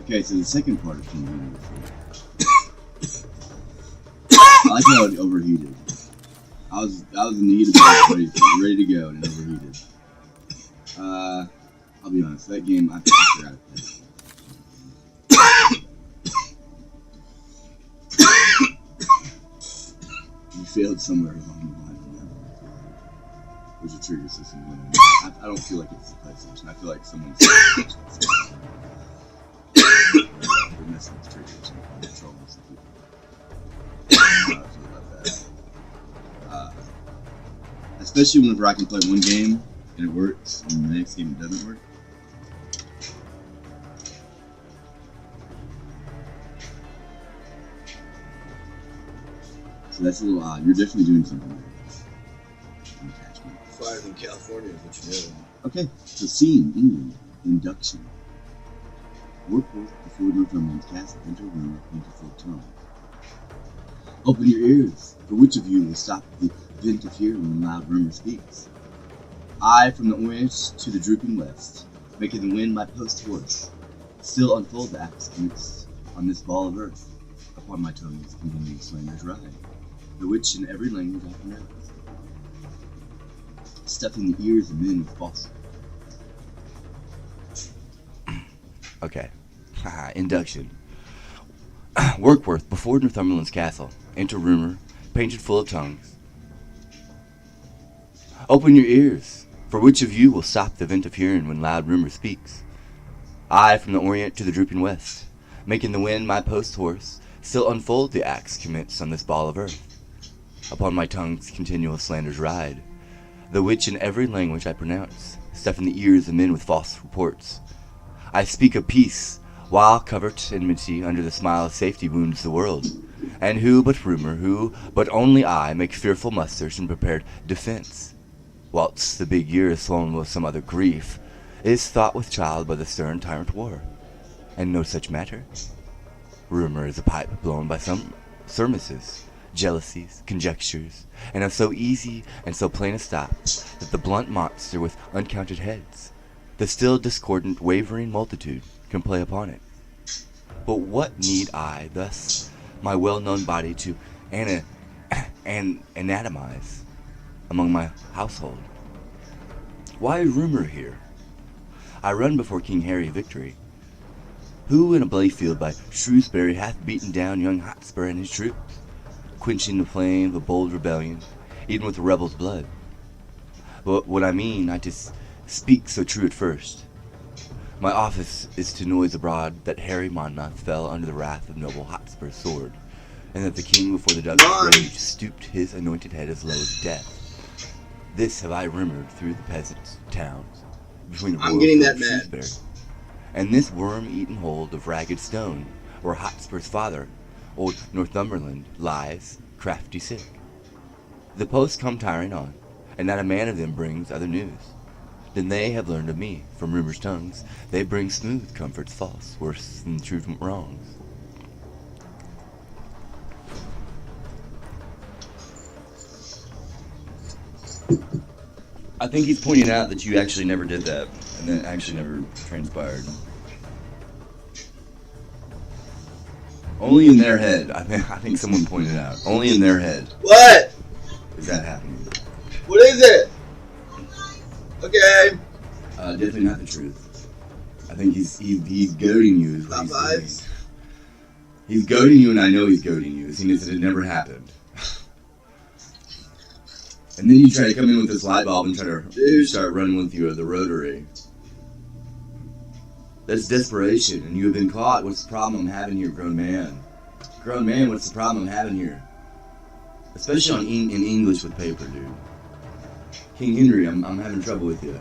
Okay, so the second part of King Henry IV. I like how it overheated. I was in the heat of battle, ready to go, and it overheated. I'll be honest, that game I forgot to play. You failed somewhere along the line on that one. There's a trigger system going on. I don't feel like it's the PlayStation. I feel like someone's they're messing with triggers and controlling some people. I feel about that. Especially whenever I can play one game and it works, and the next game it doesn't work. So that's a little odd. You're definitely doing something there. Attachment. Fire in California is what you're doing. Okay, so scene, England, induction. Workforth before Northumberland's castle, enter room, beautiful tongue. Open your ears, for which of you will stop the vent of hearing when loud rumor speaks? I from the orient to the drooping west, making the wind my post horse, still unfold the axe commits on this ball of earth. Upon my tongues continuing slanders ride, the which in every language I pronounce, stuffing the ears of men with false. Okay. Induction. Workworth before Northumberland's castle. Enter rumor, painted full of tongues. Open your ears, for which of you will stop the vent of hearing when loud rumor speaks? I from the orient to the drooping west, making the wind my post horse, still unfold the axe commits on this ball of earth. Upon my tongue's continual slanders ride, the which in every language I pronounce, stuffing the ears of men with false reports. I speak of peace, while covert enmity under the smile of safety wounds the world. And who but rumor, who but only I, make fearful musters and prepared defense? Whilst the big year is swollen with some other grief, is thought with child by the stern tyrant war, and no such matter. Rumor is a pipe blown by some surmises, jealousies, conjectures, and of so easy and so plain a stop, that the blunt monster with uncounted heads, the still discordant wavering multitude, can play upon it. But what need I thus my well-known body to anatomize among my household? Why rumor here? I run before King Harry victory. Who in a bloody field by Shrewsbury hath beaten down young Hotspur and his troops, quenching the flame of a bold rebellion, eaten with the rebels' blood? But what I mean, I just speak so true at first. My office is to noise abroad that Harry Monmouth fell under the wrath of noble Hotspur's sword, and that the king before the Douglas rage stooped his anointed head as low as death. This have I rumored through the peasants' towns, between the getting that of mad. Shrewsbury, and this worm-eaten hold of ragged stone, where Hotspur's father, old Northumberland, lies, crafty sick. The posts come tiring on, and not a man of them brings other news. Then they have learned of me, from rumor's tongues, they bring smooth comforts false, worse than true wrongs. I think he's pointing out that you actually never did that, and that actually never transpired. Only in their head. I think someone pointed out. Only in their head What? is that happening. What is it? Okay. Definitely not the truth. I think he's goading you. Is what Top he's five. doing. He's goading you, and I know he's goading you. Seeing as it never happened. And then you try to come in with this light bulb and try to start running with the rotary. That's desperation, and you have been caught. What's the problem I'm having here, grown man? Grown man, what's the problem I'm having here? Especially in English with paper, dude. King Henry, I'm having trouble with you.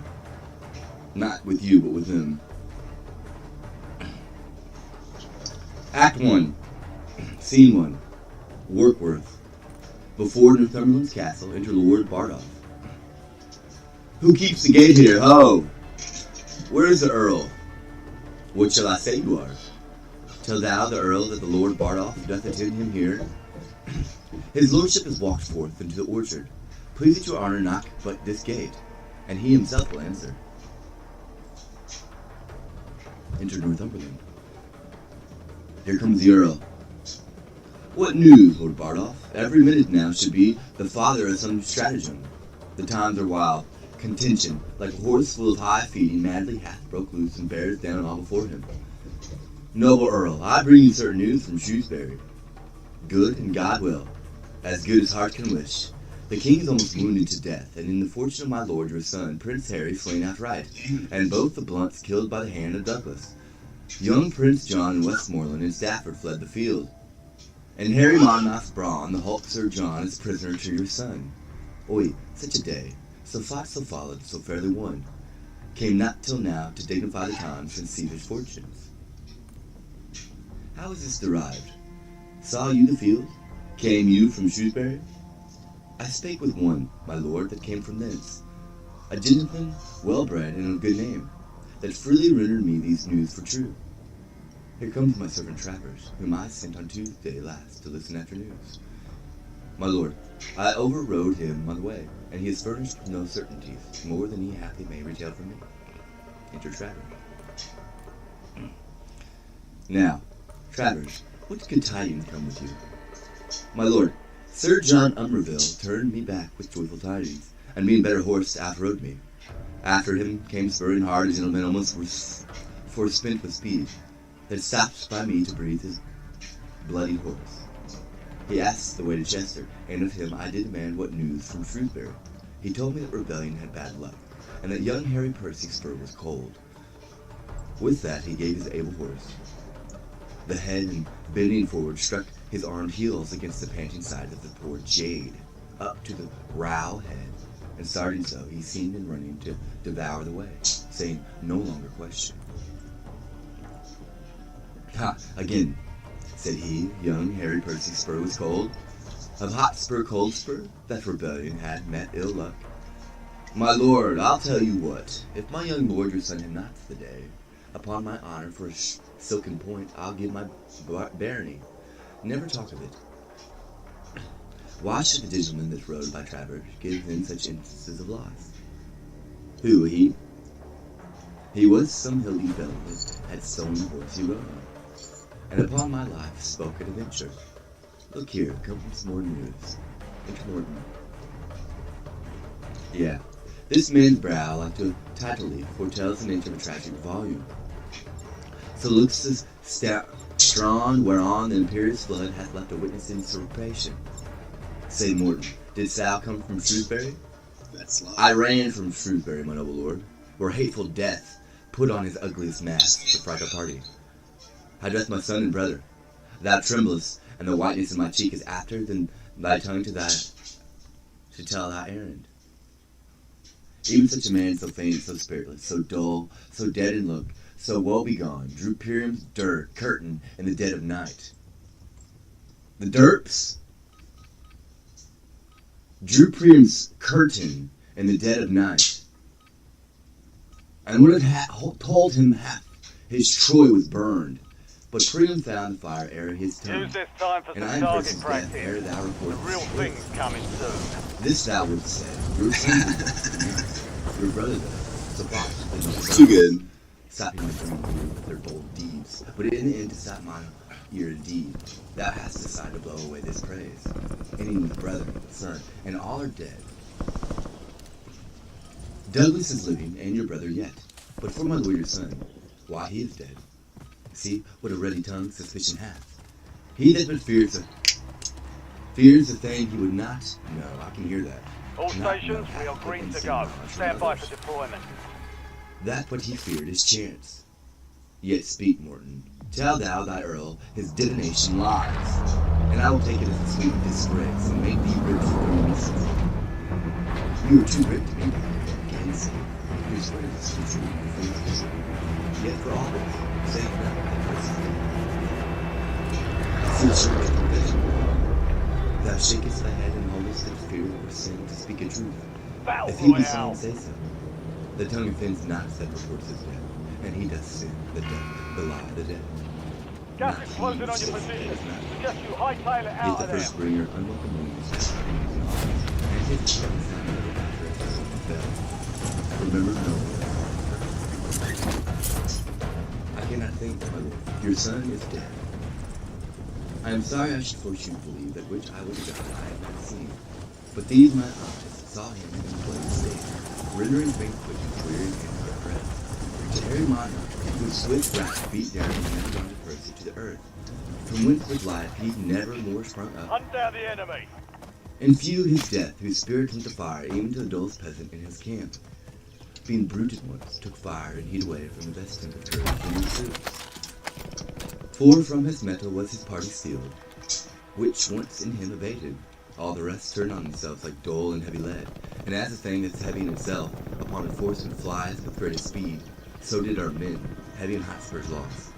Not with you, but with him. Act 1. Scene 1. Workworth. Before Northumberland's castle, enter Lord Bardolph. Who keeps the gate here? Ho! Where is the Earl? What shall I say you are? Tell thou the Earl that the Lord Bardolph doth attend him here. His lordship is walked forth into the orchard. Please at your honor knock but this gate, and he himself will answer. entered Northumberland. Here comes the Earl. What news, Lord Bardolph? Every minute now should be the father of some stratagem. The times are wild. Contention, like a horse full of high feeding, madly hath broke loose and bears down all before him. Noble Earl, I bring you certain news from Shrewsbury. Good and God will, as good as heart can wish. The king is almost wounded to death, and in the fortune of my lord your son, Prince Harry, slain outright, and both the Blunts killed by the hand of Douglas. Young Prince John in Westmoreland and Stafford fled the field. And Harry Monmouth's brawn, the Hulk Sir John, is prisoner to your son. Oi, such a day, so fought, so followed, so fairly won, came not till now to dignify the times and Caesar's fortunes. How is this derived? Saw you the field? Came you from Shrewsbury? I spake with one, my lord, that came from thence, a gentleman well-bred and of good name, that freely rendered me these news for true. Here comes my servant Travers, whom I sent on Tuesday last to listen after news. My lord, I overrode him on the way, and he has furnished no certainties, more than he happily may retail from me. Enter Travers. Now, Travers, what good tidings come with you? My lord, Sir John Umberville turned me back with joyful tidings, and being better horsed outrode me. After him came spurring hard a gentleman almost forespent with speed, that stopped by me to breathe his bloody horse. He asked the way to Chester, and of him I did demand what news from Shrewsbury. He told me that rebellion had bad luck, and that young Harry Percy's spur was cold. With that he gave his able horse the head, and bending forward struck his armed heels against the panting side of the poor jade, up to the rowel head, and starting so, he seemed in running to devour the way, saying no longer question. Ha, again, said he, young Harry Percy's spur was cold. Of hot spur, cold spur, that rebellion had met ill luck. My lord, I'll tell you what, if my young lord your son had not the day, upon my honor for a silken point, I'll give my barony. Never talk of it. Why should the gentleman that rode by Travers give in such instances of loss? Who, he? He was some hildy fellow that had stolen the horse he rode on, and upon my life spoke at a venture. Look here, come from some more news. Enter Morton. Yeah, this man's brow, like to a title leaf, foretells an inch of a tragic volume. So looks the strand whereon the imperious flood hath left a witness in usurpation. Say, Morton, didst thou come from Shrewsbury? That's life. I ran from Shrewsbury, my noble lord, where hateful death put on his ugliest mask to fright our party. I dressed my son and brother. Thou tremblest, and the whiteness of my cheek is after than thy tongue to tell thy errand. Even such a man, so faint, so spiritless, so dull, so dead in look, so woe begone, drew Priam's curtain in the dead of night. The derps drew Priam's curtain in the dead of night, and when it told him half his Troy was burned, but Priam found the fire ere his time. Use this time for And some I am target Percy's death practice. ere thou The report real thing's coming soon. This thou wouldst say. Your son was your brother though, so fox Too good. stopping my dream with their bold deeds. But in the end to stop my ear indeed, thou hast decided to blow away this praise. Ending with brother, son, and all are dead. Douglas is living, and your brother yet. But for my lord your son, why he is dead. See what a ready tongue suspicion hath. He that but fears a thing he would not know. I can hear that. All Not stations, know we hath are green taken to sin go. knowledge from Stand by others. for deployment. That what he feared is chance. Yet speak, Morton. Tell thou thy earl his divination lies, and I will take it as a sweet disgrace and make thee rich for your reasons. You are too great to be against you. Your swear is too true. Yet for all this, say not thy person. Since you make confession, thou shakest thy head and holdest in fear or sin to speak a truth. Battle If he be Royale. sin, say so. The tongue offends not that reports his death, and he doth sin, the death, the lie, the death. Gas Not is he closing who on your says position. that is not. Suggest you hightail it Yet out the of there. first bringer unwelcome news hath been using arms, and his tongue is not another matter as to what befell. Remember no one. I cannot think, my lord, your son is dead. I am sorry I should force you to believe that which I would have done I have not seen. But these my eyes saw him in a bloody state, rendering banquet and weary and hard breath. To Harry Monarch, whose swift wrath beat down the never-daunted Percy to the earth, from whence with life he never more sprung up. Hunt down the enemy. And few his death, whose spirit turned to fire even to the dullest peasant in his camp. Being bruited once, took fire and heat away from the best tempered earth in his suits. For from his metal was his party sealed, which once in him abated, all the rest turned on themselves like dull and heavy lead. And as a thing that's heavy in itself, upon a force and flies with greatest speed, so did our men, heavy and hot spurs lost,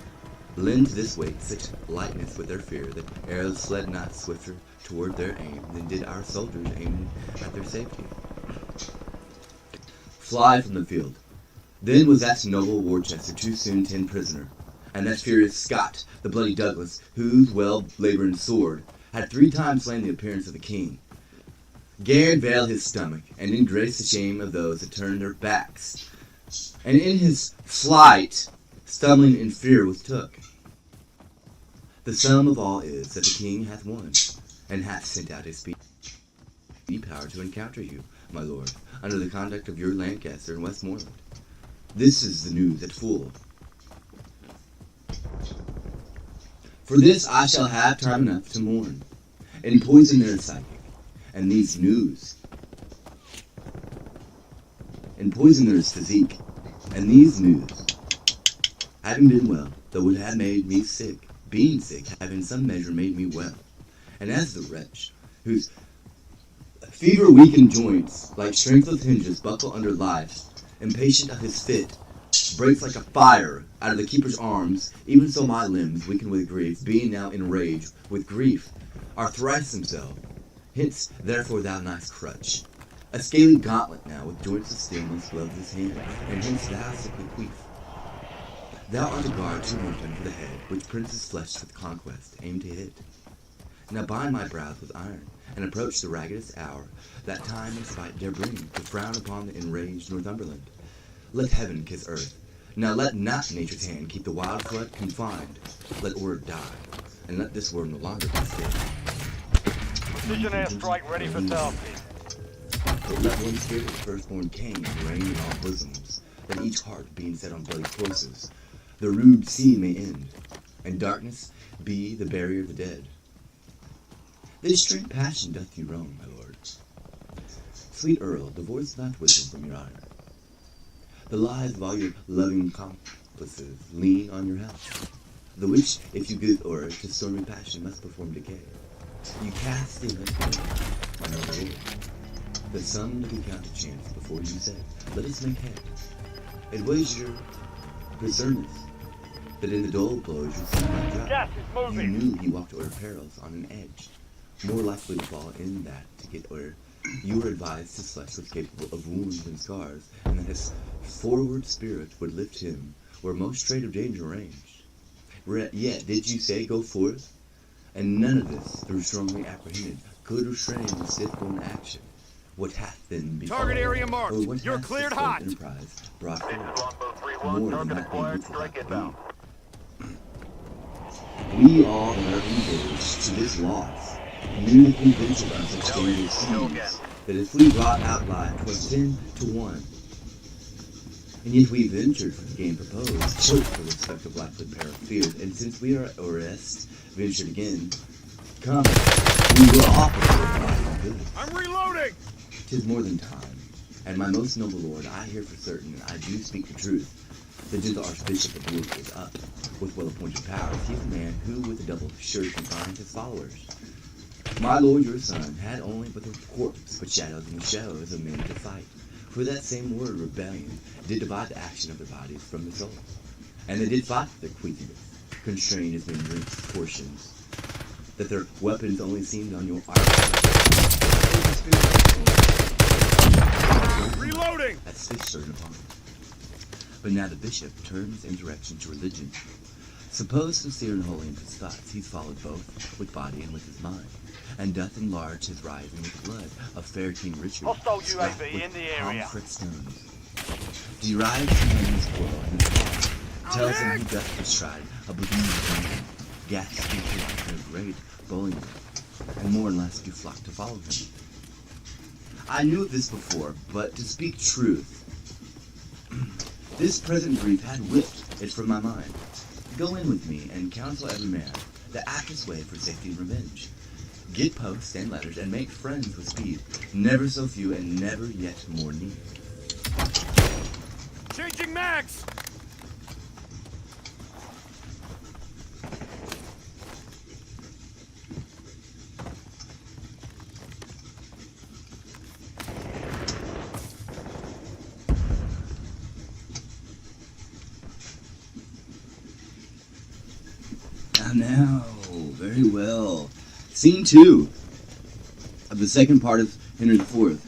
lend to this weight such lightness with their fear that arrows fled not swifter toward their aim than did our soldiers aiming at their safety. Fly from the field. Then was that noble Worcester too soon ta'en prisoner, and that furious Scot, the bloody Douglas, whose well-laboured sword had 3 times slain the appearance of the king. Garred veil his stomach, and engrace the shame of those that turned their backs, and in his flight, stumbling in fear was took. The sum of all is that the king hath won, and hath sent out his speedy power to encounter you, my lord, under the conduct of your Lancaster and Westmoreland. This is the news at full. For this I shall have time enough to mourn, and poison their psychic, and these news, and poison their physique, and these news, having been well, though it had made me sick, being sick, have in some measure made me well. And as the wretch, whose fever-weakened joints, like strengthless hinges, buckle under life, impatient of his fit, breaks like a fire out of the keeper's arms, even so my limbs, weakened with grief, being now enraged with grief, are thrice themselves. Hence, therefore, thou nice crutch, a scaly gauntlet now, with joints of steel must glove this hand, and hence thou sickly queef. Thou art a guard too wanton for the head, which princes flesh with conquest aim to hit. Now bind my brows with iron, and approach the raggedest hour that time and spite dare bring, to frown upon the enraged Northumberland. Let heaven kiss earth. Now let not nature's hand keep the wild flood confined. Let order die, and let this world no longer be still. Precision airstrike ready for tasking. But let one spirit of firstborn Cain reign in all bosoms, that each heart being set on bloody courses, the rude sea may end, and darkness be the barrier of the dead. This strange passion doth you wrong, my lord. Sweet Earl, divorce not wisdom from your honor. The lives of all your loving accomplices lean on your health, the which, if you give o'er to stormy passion, must perform decay. You cast the event my noble lord. The sum to be counted chance before you said, let us make head. It was your discernment that in the dull blows you see my drop. Gas is You moving. knew he walked o'er perils on an edge, more likely to fall in that to get o'er. You were advised his flesh was capable of wounds and scars, and that his forward spirit would lift him where most trait of danger ranged. Yet did you say, go forth? And none of this, through strongly apprehended, could restrain the stiff-born action. What hath then befallen? Target area marked. Or what You're hath cleared this hot. enterprise brought This is forth? Longbow 3-1. More than Target that acquired. being Strike before inbound. We all that are engaged to this loss knew that we ventured on such dangerous Go again. seas, that if we brought out life 'twas 10 to 1. And yet we ventured for the game proposed, choked for the respective likely peril feared, and since we are arrest, ventured again, come, we will offer for body and good. I'm reloading! 'Tis more than time, and my most noble lord, I hear for certain, and I do speak the truth. The gentle Archbishop of York is up, with well-appointed powers. He is a man who, with a double shirt, confines his followers. My lord your son had only but the corpse, but shadows and shadows of men to fight. For that same word, rebellion, did divide the action of their bodies from the soul. And they did fight for their queasiness, constrained as men drinks portions, that their weapons only seemed on your arm. Reloading! That's fish certain upon it. But now the bishop turns insurrection to religion. Suppose sincere and holy in his thoughts, he's followed both with body and with his mind, and doth enlarge his rising with blood of fair King Richard, Hostile slapped UAV with in the area. pomfret stones. Derives from his spoil and his power, tells him he doth bestride a bleeding man, gasping like a great bowling ball, and more and less do flock to follow him. I knew of this before, but to speak truth, this present grief had whipped it from my mind. Go in with me, and counsel every man the aptest way for safety and revenge. Get posts and letters, and make friends with speed, never so few and never yet more need. Changing mags! Now, very well. Scene 2 of the second part of Henry IV.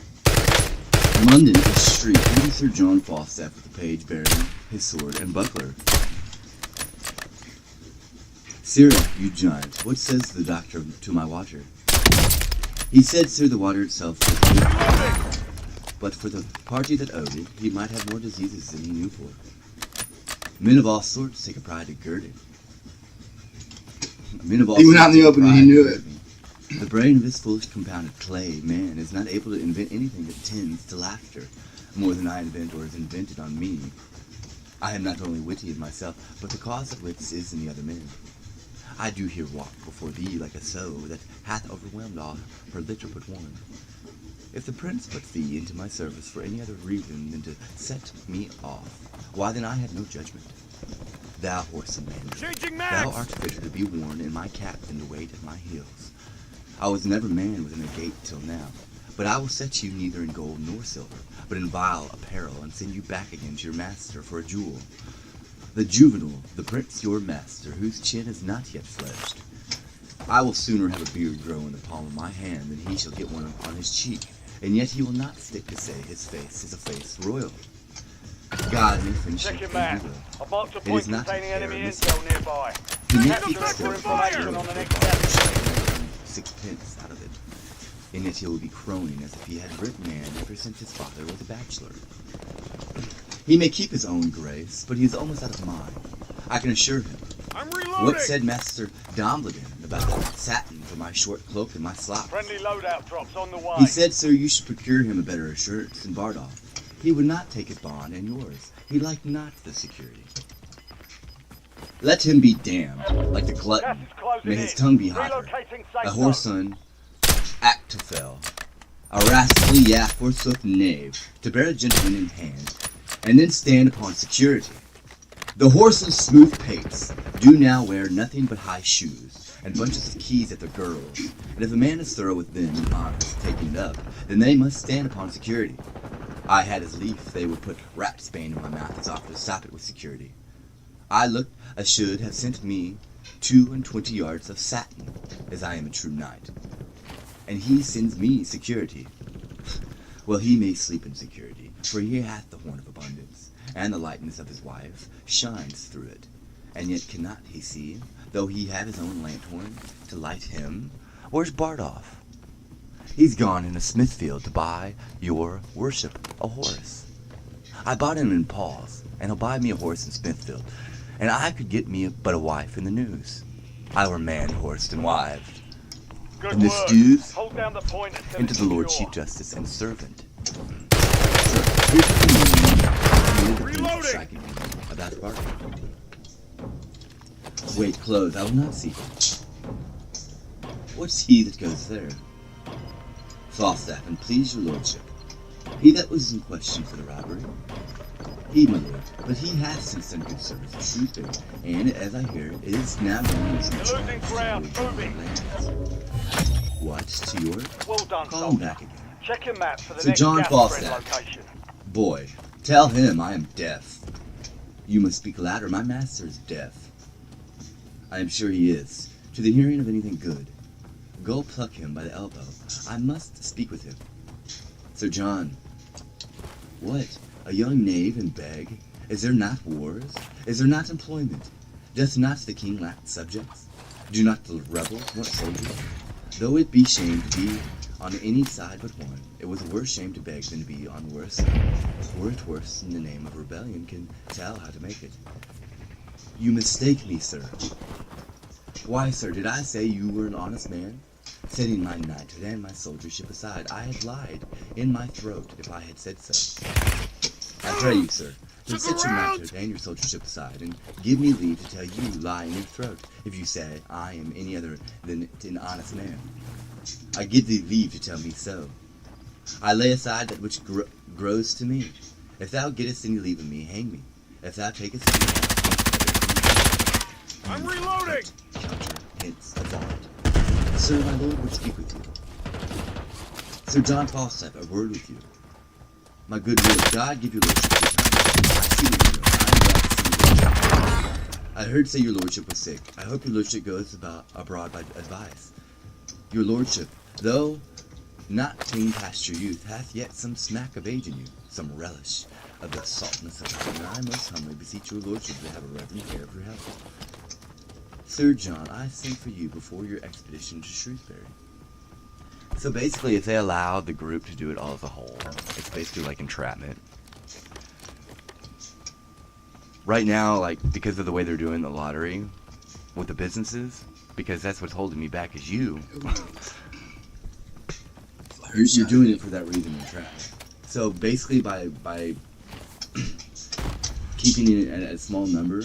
London is street. Enter Sir John Falstaff with the page bearing his sword and buckler. Sirrah, you giant, what says the doctor to my water? He said, sir, the water itself was good, but for the party that owed it, he might have more diseases than he knew for. Men of all sorts take a pride to gird it. Men of all He went out in the sorts open take and he pride knew to it. gird me. The brain of this foolish compounded clay man is not able to invent anything that tends to laughter, more than I invent or is invented on me. I am not only witty in myself, but the cause of wits is in the other men. I do here walk before thee like a sow that hath overwhelmed all her litter but one. If the prince put thee into my service for any other reason than to set me off, why then I had no judgment. Thou whoresome man, Changing thou mags! art fitter to be worn in my cap than to wait at my heels. I was never man within a gate till now, but I will set you neither in gold nor silver, but in vile apparel, and send you back again to your master for a jewel. The juvenile, the prince your master, whose chin is not yet fledged. I will sooner have a beard grow in the palm of my hand than he shall get one on his cheek, and yet he will not stick to say his face is a face royal. God may finish Check it your when map. he will. I've marked a It point is not containing fair, enemy miss. intel nearby. He may Capture keep it still for information on the next step. sixpence out of it, and yet he will be crowing as if he had written man ever since his father was a bachelor. He may keep his own grace, but he is almost out of mind. I can assure him. I'm reloading! What said Master Dumbledon about the satin for my short cloak and my slops? Friendly loadout drops on the way. He said, sir, you should procure him a better assurance than Bardolph. He would not take his bond and yours. He liked not the security. Let him be damned, like the Gas glutton. is closing May his in. tongue be hotter. Relocating safe A zone. whoreson, Actophel, a rascally yak forsook knave, to bear a gentleman in hand, and then stand upon security. The horse of smooth pates do now wear nothing but high shoes, and bunches of keys at their girdles, and if a man is thorough with them and honest, taking it up, then they must stand upon security. I had as lief they would put ratsbane in my mouth as offer to stop it with security. I looked as should have sent me 22 yards of satin, as I am a true knight. And he sends me security. Well, he may sleep in security, for he hath the horn of abundance, and the lightness of his wife shines through it. And yet cannot he see, though he have his own lanthorn, to light him? Where's Bardolph? He's gone into Smithfield to buy your worship a horse. I bought him in Paul's, and he'll buy me a horse in Smithfield, and I could get me but a wife in the news. I were man-horsed and wived. Good And the work. stews Hold down the point until into it's the Lord secure. Chief Justice and servant. Sir, here's the Reloading! striking me about Bardolph. Wait, close, I will not see him. What's he that goes there? Falstaff, and please your lordship. He that was in question for the robbery? He, my lord, but he hath since done good service at Shrewsbury, and, as I hear, it is now going as You're losing ground. Moving. What, to York? Well done, Call him soldier. back again. Check your map for the Sir next John gas spread Falstaff. location. Boy, tell him I am deaf. You must speak louder, my master is deaf. I am sure he is, to the hearing of anything good. Go pluck him by the elbow. I must speak with him. Sir John. What? A young knave and beg? Is there not wars? Is there not employment? Doth not the king lack subjects? Do not the rebels want soldiers? Though it be shame to be on any side but one, it was a worse shame to beg than to be on worse side. Were it worse in the name of rebellion, can tell how to make it. You mistake me, sir. Why, sir, did I say you were an honest man? Setting my knighthood and my soldiership aside, I had lied in my throat if I had said so. I pray you, sir, to set your knighthood and your soldiership aside, and give me leave to tell you lie in your throat, if you say I am any other than an honest man. I give thee leave to tell me so. I lay aside that which grows to me. If thou gettest any leave of me, hang me. If thou takest any I'm reloading! Counter, hence, avaunt. Sir, my lord would speak with you. Sir John Falstaff, a word with you. My good lord, God give your lordship good time. I see what you know. I am glad to see your lordship. I heard say your lordship was sick. I hope your lordship goes abroad by advice. Your lordship, though not clean past your youth, hath yet some smack of age in you, some relish of the saltness of life, and I most humbly beseech your lordship to have a reverent care of your health. Sir John, I sent for you before your expedition to Shrewsbury. So basically, if they allow the group to do it all as a whole, it's basically like entrapment. Right now, like, because of the way they're doing the lottery with the businesses, because that's what's holding me back is you. You're doing it for that reason, entrapment. So basically, by keeping it at a small number,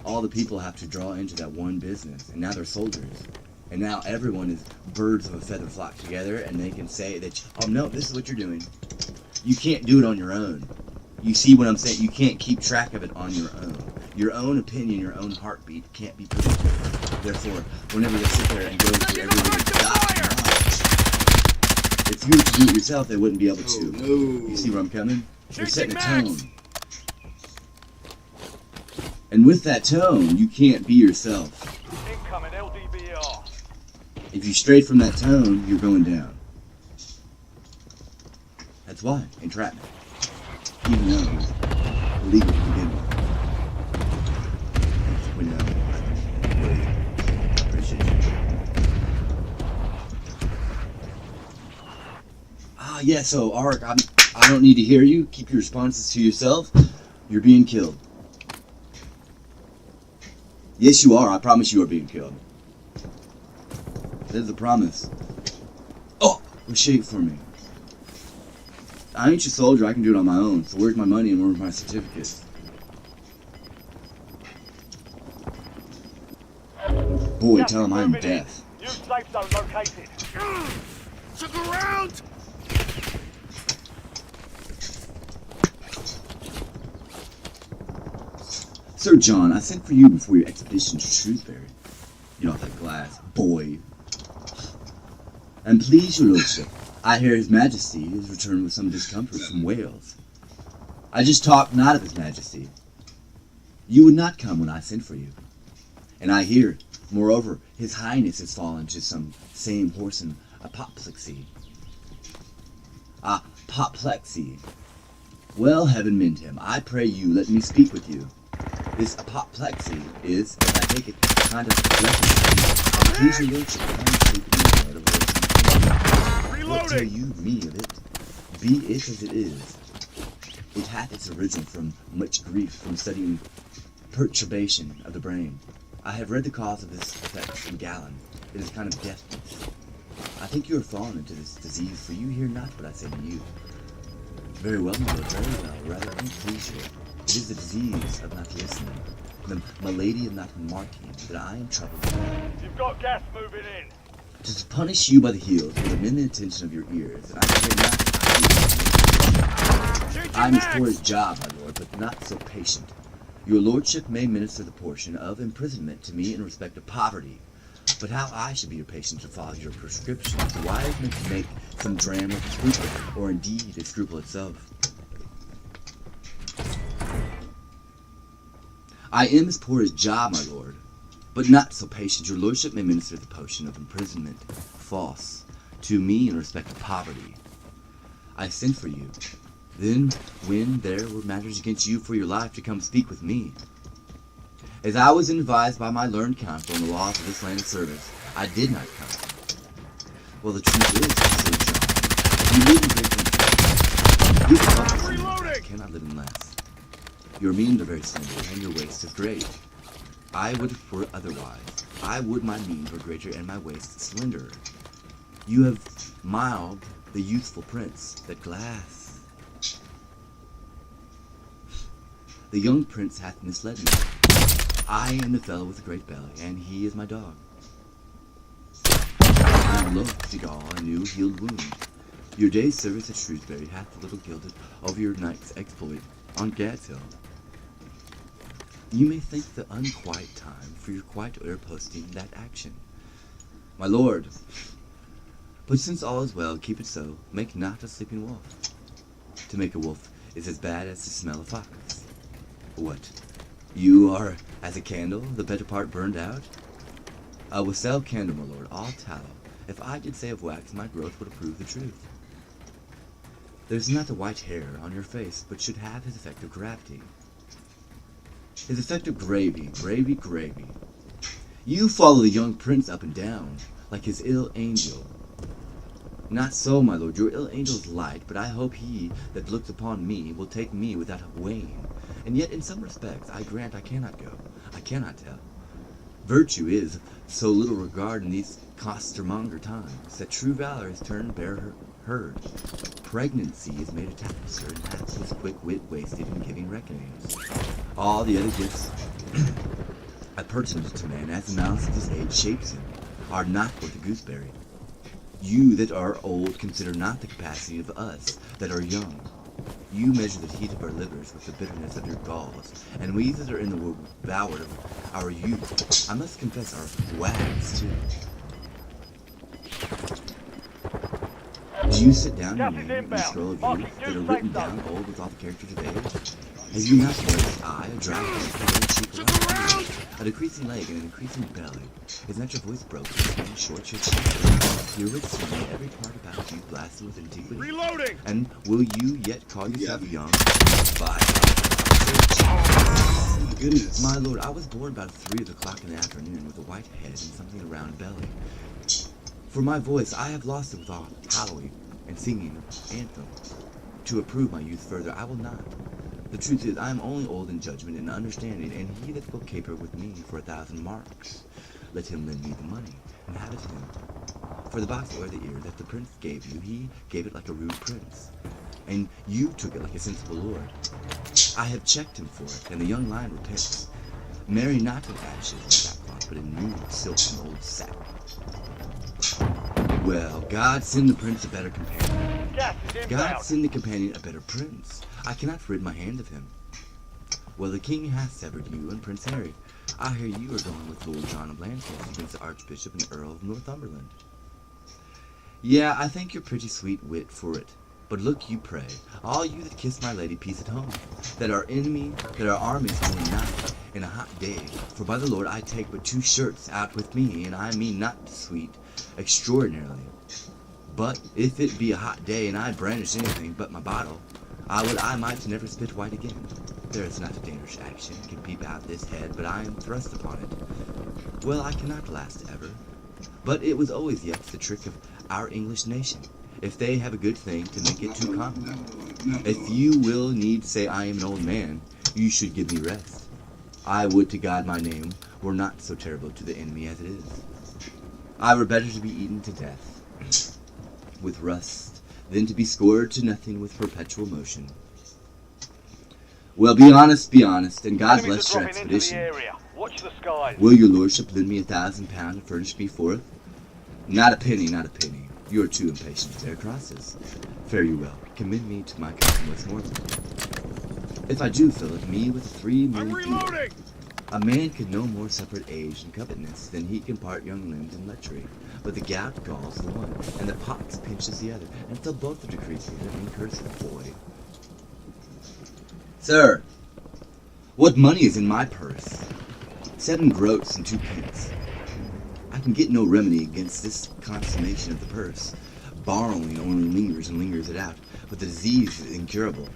all the people have to draw into that one business, and now they're soldiers. And now everyone is birds of a feather flock together, and they can say that, oh no, this is what you're doing. You can't do it on your own. You see what I'm saying? You can't keep track of it on your own. Your own opinion, your own heartbeat can't be put into it. Therefore, whenever they sit there and go through every little dot and line, if you were to do it yourself, they wouldn't be able to. Oh, no. You see where I'm coming? You're setting a tone. And with that tone, you can't be yourself. Incoming LDBR. If you stray from that tone, you're going down. That's why, entrapment. Even though it's illegal to begin with. We know. I appreciate you. Yeah, so, Ark, I don't need to hear you. Keep your responses to yourself. You're being killed. Yes, you are. I promise you are being killed. That is a promise. Oh, shake for me. I ain't your soldier. I can do it on my own. So where's my money and where's my certificates? Boy, tell him I'm deaf. New safe zone located. Look around! Sir John, I sent for you before your expedition to Shrewsbury. Get off that glass, boy. And please, your lordship, I hear his majesty is returned with some discomfort from Wales. I just talked not of his majesty. You would not come when I sent for you. And I hear, moreover, his highness has fallen to some same whoresome apoplexy. Apoplexy. Well, heaven mend him. I pray you, let me speak with you. This apoplexy is, as I take it, a kind of leprosy. And please, your lordship, I am speaking in the of voice. What tell you me of it? Be it as it is. It hath its origin from much grief from studying perturbation of the brain. I have read the cause of this effect in Galen. It is a kind of deafness. I think you are fallen into this disease, for you hear not what I say to you. Very well, my lord, very well. Rather please you. It is the disease of not listening, the malady of not marking, that I am troubled with. You've got gas moving in. To punish you by the heels, with amend the attention of your ears, and I pray not. I am as poor as Job, my lord, but not so patient. Your lordship may minister the portion of imprisonment to me in respect of poverty, but how I should be your patient to follow your prescriptions, why is meant to make some dram of scruple, or indeed a scruple itself. I am as poor as Job, my lord, but not so patient. Your lordship may minister the potion of imprisonment, false, to me in respect of poverty. I sent for you. Then, when there were matters against you for your life, to come speak with me. As I was advised by my learned counsel on the laws of this land of service, I did not come. Well, the truth is, Sir John, you live in great country. You cannot live in less. Your means are very slender, and your waist is great. I would if were otherwise. I would my means were greater and my waist slenderer. You have mild the youthful prince that glass. The young prince hath misled me. I am the fellow with the great belly, and he is my dog. I am loath to gall a new healed wound. Your day's service at Shrewsbury hath a little gilded over your night's exploit on Gad's Hill. You may think the unquiet time for your quiet ear posting that action. My lord, but since all is well, keep it so, make not a sleeping wolf. To make a wolf is as bad as to smell a fox. What? You are as a candle, the better part burned out? I will sell candle, my lord, all tallow. If I did say of wax, my growth would approve the truth. There's not the white hair on your face, but should have his effect of gravity. His effect of gravy, gravy, gravy. You follow the young prince up and down, like his ill angel. Not so, my lord, your ill angel's light, but I hope he that looks upon me will take me without a wane. And yet, in some respects, I grant I cannot go, I cannot tell. Virtue is so little regard in these costermonger times, that true valor is turned bare herd. Pregnancy is made a tapster, and hath his quick wit wasted in giving reckonings. All the other gifts pertinent to man, as the malice of his age shapes him, are not worth a gooseberry. You that are old consider not the capacity of us that are young. You measure the heat of our livers with the bitterness of your galls, and we that are in the bower of our youth, I must confess, are wags too. Do you sit down and read the scroll of youth that are written down old with all the characters of age? Have you not noticed I, a dry cheek, a decreasing leg and an increasing belly? Is not your voice broken and short your cheek? Your wits survey every part about you blasted with antiquity. Reloading! And will you yet call yourself young? By Oh my goodness. my lord, I was born about 3 o'clock in the afternoon with a white head and something around belly. For my voice, I have lost it with all hallowing and singing of anthem. To approve my youth further, I will not. The truth is, I am only old in judgment and understanding, and he that will caper with me for 1,000 marks, let him lend me the money, and have it him. For the box or the ear that the prince gave you, he gave it like a rude prince, and you took it like a sensible lord. I have checked him for it, and the young lion repents. Marry not in ashes and sackcloth, but in new silk and old sack. Well, God send the prince a better companion. God send the companion a better prince. I cannot rid my hand of him. Well, the king hath severed you and Prince Harry. I hear you are going with Lord John of Lancaster against the Archbishop and Earl of Northumberland. Yeah, I think you're pretty sweet wit for it. But look you pray, all you that kiss my lady peace at home, that our armies only not in a hot day, for by the Lord I take but 2 shirts out with me, and I mean not sweet extraordinarily. But if it be a hot day, and I brandish anything but my bottle, I might never spit white again. There is not a Danish action can peep out this head, but I am thrust upon it. Well, I cannot last ever. But it was always yet the trick of our English nation, if they have a good thing, to make it too common. If you will need say I am an old man, you should give me rest. I would to God my name were not so terrible to the enemy as it is. I were better to be eaten to death with rust than to be scored to nothing with perpetual motion. Well, be honest, and God bless your expedition. Watch the skies. Will your lordship lend me £1,000 and furnish me forth? Not a penny, not a penny. You are too impatient to bear crosses. Fare you well. Commend me to my cousin Westmoreland. If I do, Philip, me with 3 I'm million reloading! a man can no more separate age and covetousness than he can part young limbs and lechery. But the gout galls the one, and the pox pinches the other, until both are decreasing, and curse the boy. Sir, what money is in my purse? 7 groats and 2 pence. I can get no remedy against this consummation of the purse. Borrowing only lingers and lingers it out, but the disease is incurable.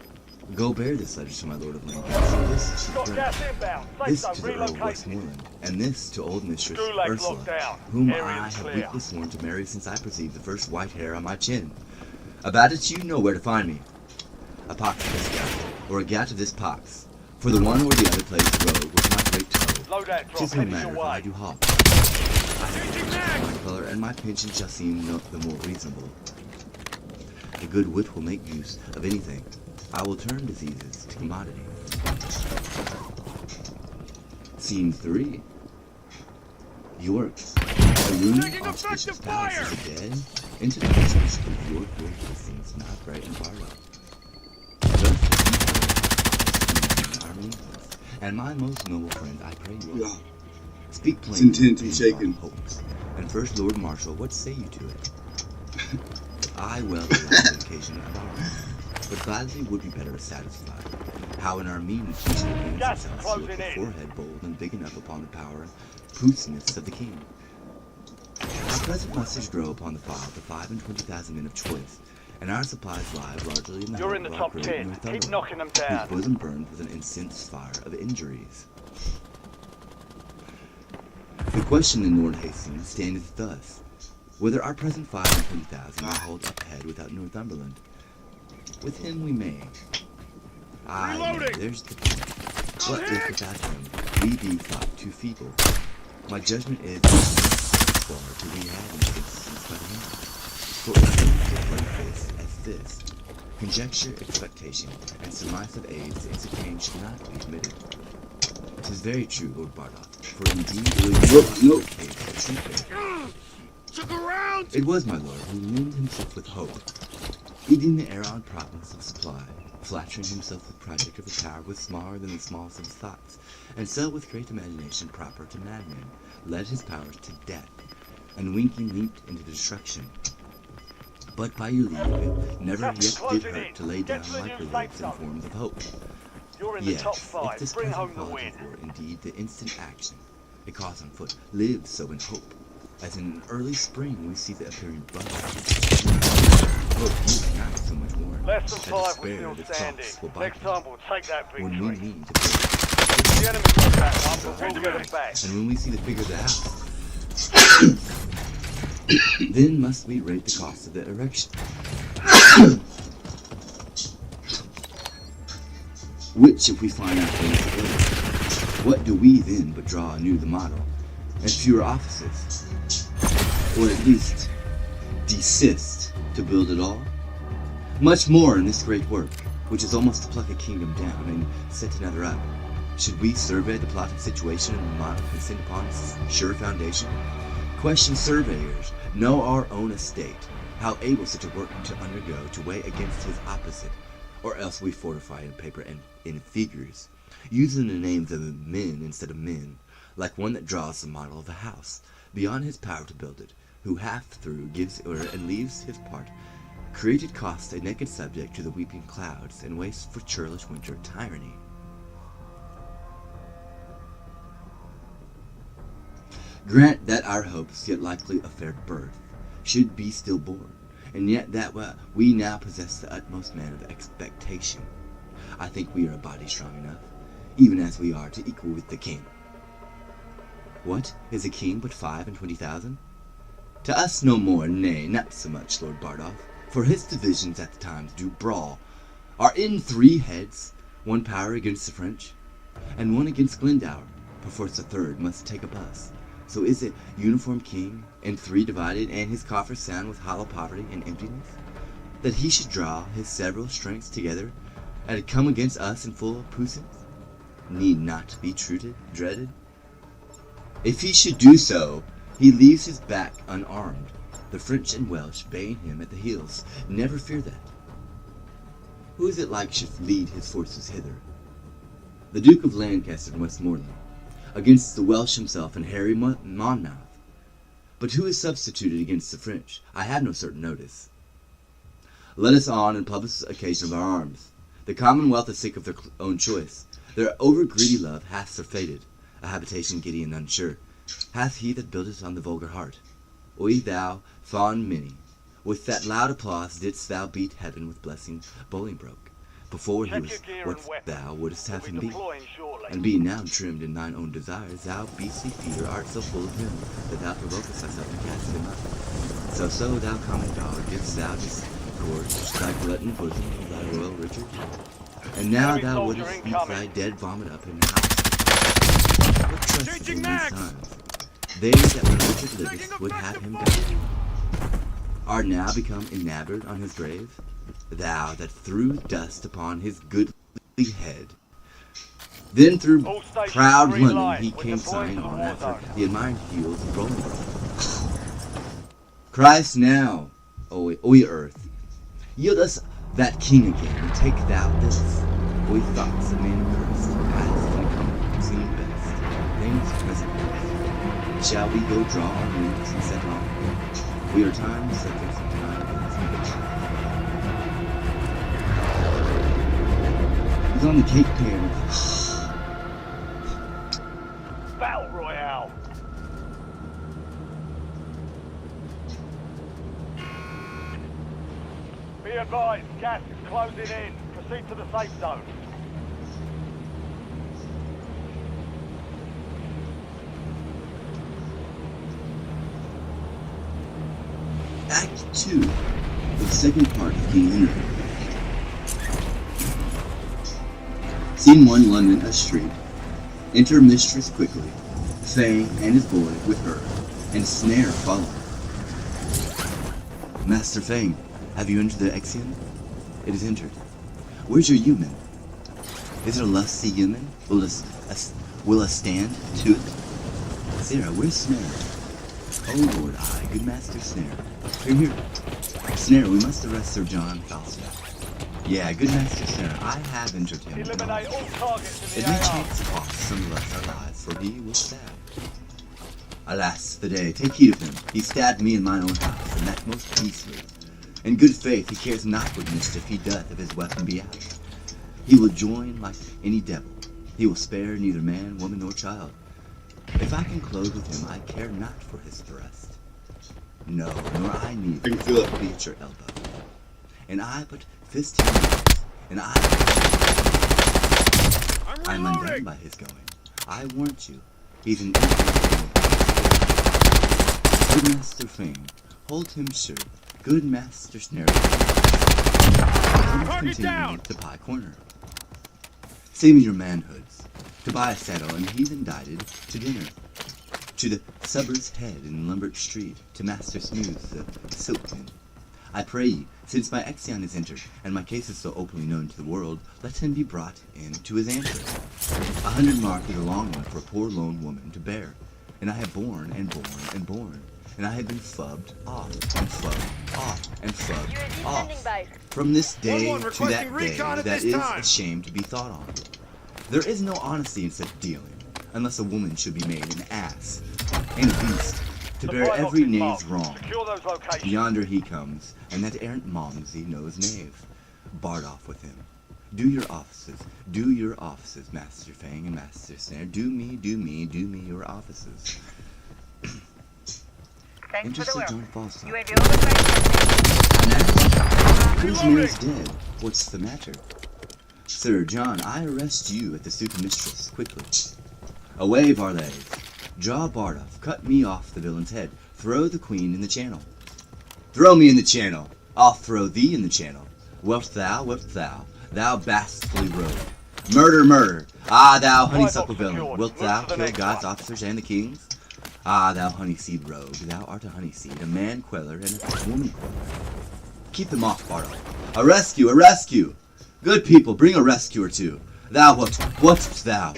Go bear this letter to my Lord of Lancaster, this to the Colonel, this to the Earl of Westmoreland, and this to old Mistress Ursula, whom I have weakly sworn to marry since I perceived the first white hair on my chin. About it you know where to find me. A pox of this gout, or a gout of this pox, for the one or the other plays the rogue with my great toe, loadout drop Tis no headed your matter if I way. do hop. My color and my pension shall seem the more reasonable. The good wit will make use of anything. I will turn diseases to commodity. Scene 3. York. A room Taking auspicious effective palace fire! is a dead. Into the business of York seems not bright and Barlow. And my most noble friend, I pray you. Yeah. Speak It's plainly intent and shaken. hopes. And first, Lord Marshal, what say you to it? I well allow the occasion of our own, but gladly would be better satisfied. How in our means we should advance Gas ourselves closing with a in. forehead bold and big enough upon the power and puissance of the king. Our present message grow upon the file the 25,000 men of choice, and our supplies lie largely in the You're hope in the of our top great 10. Northumberland, Keep knocking them whose down. bosom burned with an intense fire of injuries. The question in Lord Hastings standeth thus: whether our present 25,000 will hold up head without Northumberland. With him we may. Aye, Reloading! there's the point. What if without him we be thought too feeble? My judgment is far to be had in instances by him. For in such a place as this, conjecture, expectation, and surmise of aids to interchange should not be admitted. 'Tis very true, Lord Bardock, for indeed it was Nope. the case of Shakespeare. Took around! It was my lord who illumined himself with hope, eating the air on province of supply, flattering himself with project of a power was smaller than the smallest of his thoughts, and so with great imagination proper to madmen, led his powers to death, and winking leaped into destruction. But by your leave, it never yet did hurt to lay down like reliefs in forms of hope. You're in the Yes, top if 5. this Bring present home the quality win. were indeed the instant action, a cause on foot, lives so in hope, as in early spring we see the appearing bud. Hope is not so much more. Less than that 5, we're despair still that standing. thoughts will bite Next them time we'll take that when we victory. need to build. The enemy got that one, but we'll get them back. And when we see the figure of the house, then must we rate the cost of the erection. Which, if we find out things what do we then but draw anew the model, and fewer offices? Or at least, desist to build it all? Much more in this great work, which is almost to pluck a kingdom down and set another up. Should we survey the plotted situation and the model consent upon its sure foundation? Question surveyors, know our own estate, how able such a work to undergo to weigh against his opposite, or else we fortify in paper and in figures, using the names of men instead of men, like one that draws the model of a house, beyond his power to build it, who half through gives order and leaves his part. Created cost a naked subject to the weeping clouds, and waste for churlish winter tyranny. Grant that our hopes, yet likely of fair birth, should be still born, and yet that we now possess the utmost man of expectation. I think we are a body strong enough, even as we are, to equal with the king. What, is a king but 25,000? To us no more, nay, not so much, Lord Bardoff, for his divisions at the times do brawl, are in 3 heads, one power against the French, and one against Glendower, perforce a third must take up us. So is it uniform king, and 3 divided, and his coffers sound with hollow poverty and emptiness, that he should draw his several strengths together, and come against us in full puissance, need not be dreaded? If he should do so, he leaves his back unarmed, the French and Welsh baying him at the heels. Never fear that. Who is it like should lead his forces hither? The Duke of Lancaster and Westmoreland, against the Welsh himself and Harry Monmouth. But who is substituted against the French? I have no certain notice. Let us on and publish the occasion of our arms. The Commonwealth is sick of their own choice. Their over-greedy love hath surfeited a habitation giddy and unsure. Hath he that buildeth on the vulgar heart. Oi, thou, fond Minnie, with that loud applause didst thou beat heaven with blessing Bolingbroke, before he Check was your gear what and weapons. thou wouldst have We'll him be be. deploying shortly. And being now trimmed in thine own desires, thou beastly feeder art so full of him, that thou provokest thyself to cast him up. So, thou common dog, didst thou disgorge thy glutton bosom of thy royal Richard? And now Enemy thou soldier wouldst eat incoming. thy dead vomit up in the house. What trust they that when Richard liveth would have him die, art now become enamoured on his grave? Thou that threw dust upon his goodly head. Then through proud London he came sighing on after the admired heels of rolling. Christ now, O earth, yield us that king again, and take thou this. O thoughts of man cursed, past and coming, seem best, things present best. Shall we go draw our wings and set on? We are time subjects of time and he's on the Cape Pan. Battle Royale. Be advised, gas is closing in. Proceed to the safe zone. Act 2, the second part of King Henry. Scene 1, London, a street. Enter mistress quickly, Fang and his boy with her, and Snare following. Master Fang, have you entered the Exion? It is entered. Where's your human? Is it a lusty human? Will us stand to it? Sarah, where's Snare? Oh Lord, I, good Master Snare. Here. Snare, we must arrest Sir John Falstaff. Yeah, good Master Snare, I have entered him. Eliminate all targets in It the may AO. chance to cost some of us our lives, for he will stab. Alas, the day, take heed of him. He stabbed me in mine own house, and that most peacefully. In good faith, he cares not what mischief he doth if his weapon be out. He will join like any devil. He will spare neither man, woman, nor child. If I can clothe with him, I care not for his thrust. No, nor I neither. I can feel it be at your elbow. And I but fist him, and I'm undone by his going. I warrant you, he's an good Master Fang, hold him sure. Good Master Snare. Continue to Pie Corner. Save me your manhoods. To buy a saddle, and he's indicted to dinner. To the Subber's Head in Lumbert Street, to Master Smooth, the silkman. I pray ye, since my Exion is entered, and my case is so openly known to the world, let him be brought in to his answer. 100 mark is a long one for a poor lone woman to bear, and I have borne and borne and borne, and I have been fubbed off and fubbed off and fubbed off. From this day to that day, that is a shame to be thought on. There is no honesty in such dealing, unless a woman should be made an ass and a beast, to bear every knave's wrong. Secure those locations. Yonder he comes, and that errant Momsey knows knave. Barred off with him. Do your offices, Master Fang and Master Snare. Do me your offices. Enter Sir John Falstaff. Whose mare's dead? What's the matter? Sir John, I arrest you at the suit of mistress, quickly. Away, varlets. Draw Bardolph, cut me off the villain's head. Throw the queen in the channel. Throw me in the channel. I'll throw thee in the channel. Wilt thou, thou bastardly rogue. Murder. Ah, thou honeysuckle villain. Wilt thou kill God's officers and the king's? Ah, thou honeyseed rogue. Thou art a honeyseed, a man queller and a woman queller. Keep them off, Bardolph. A rescue. Good people, bring a rescue or two. Thou what's thou?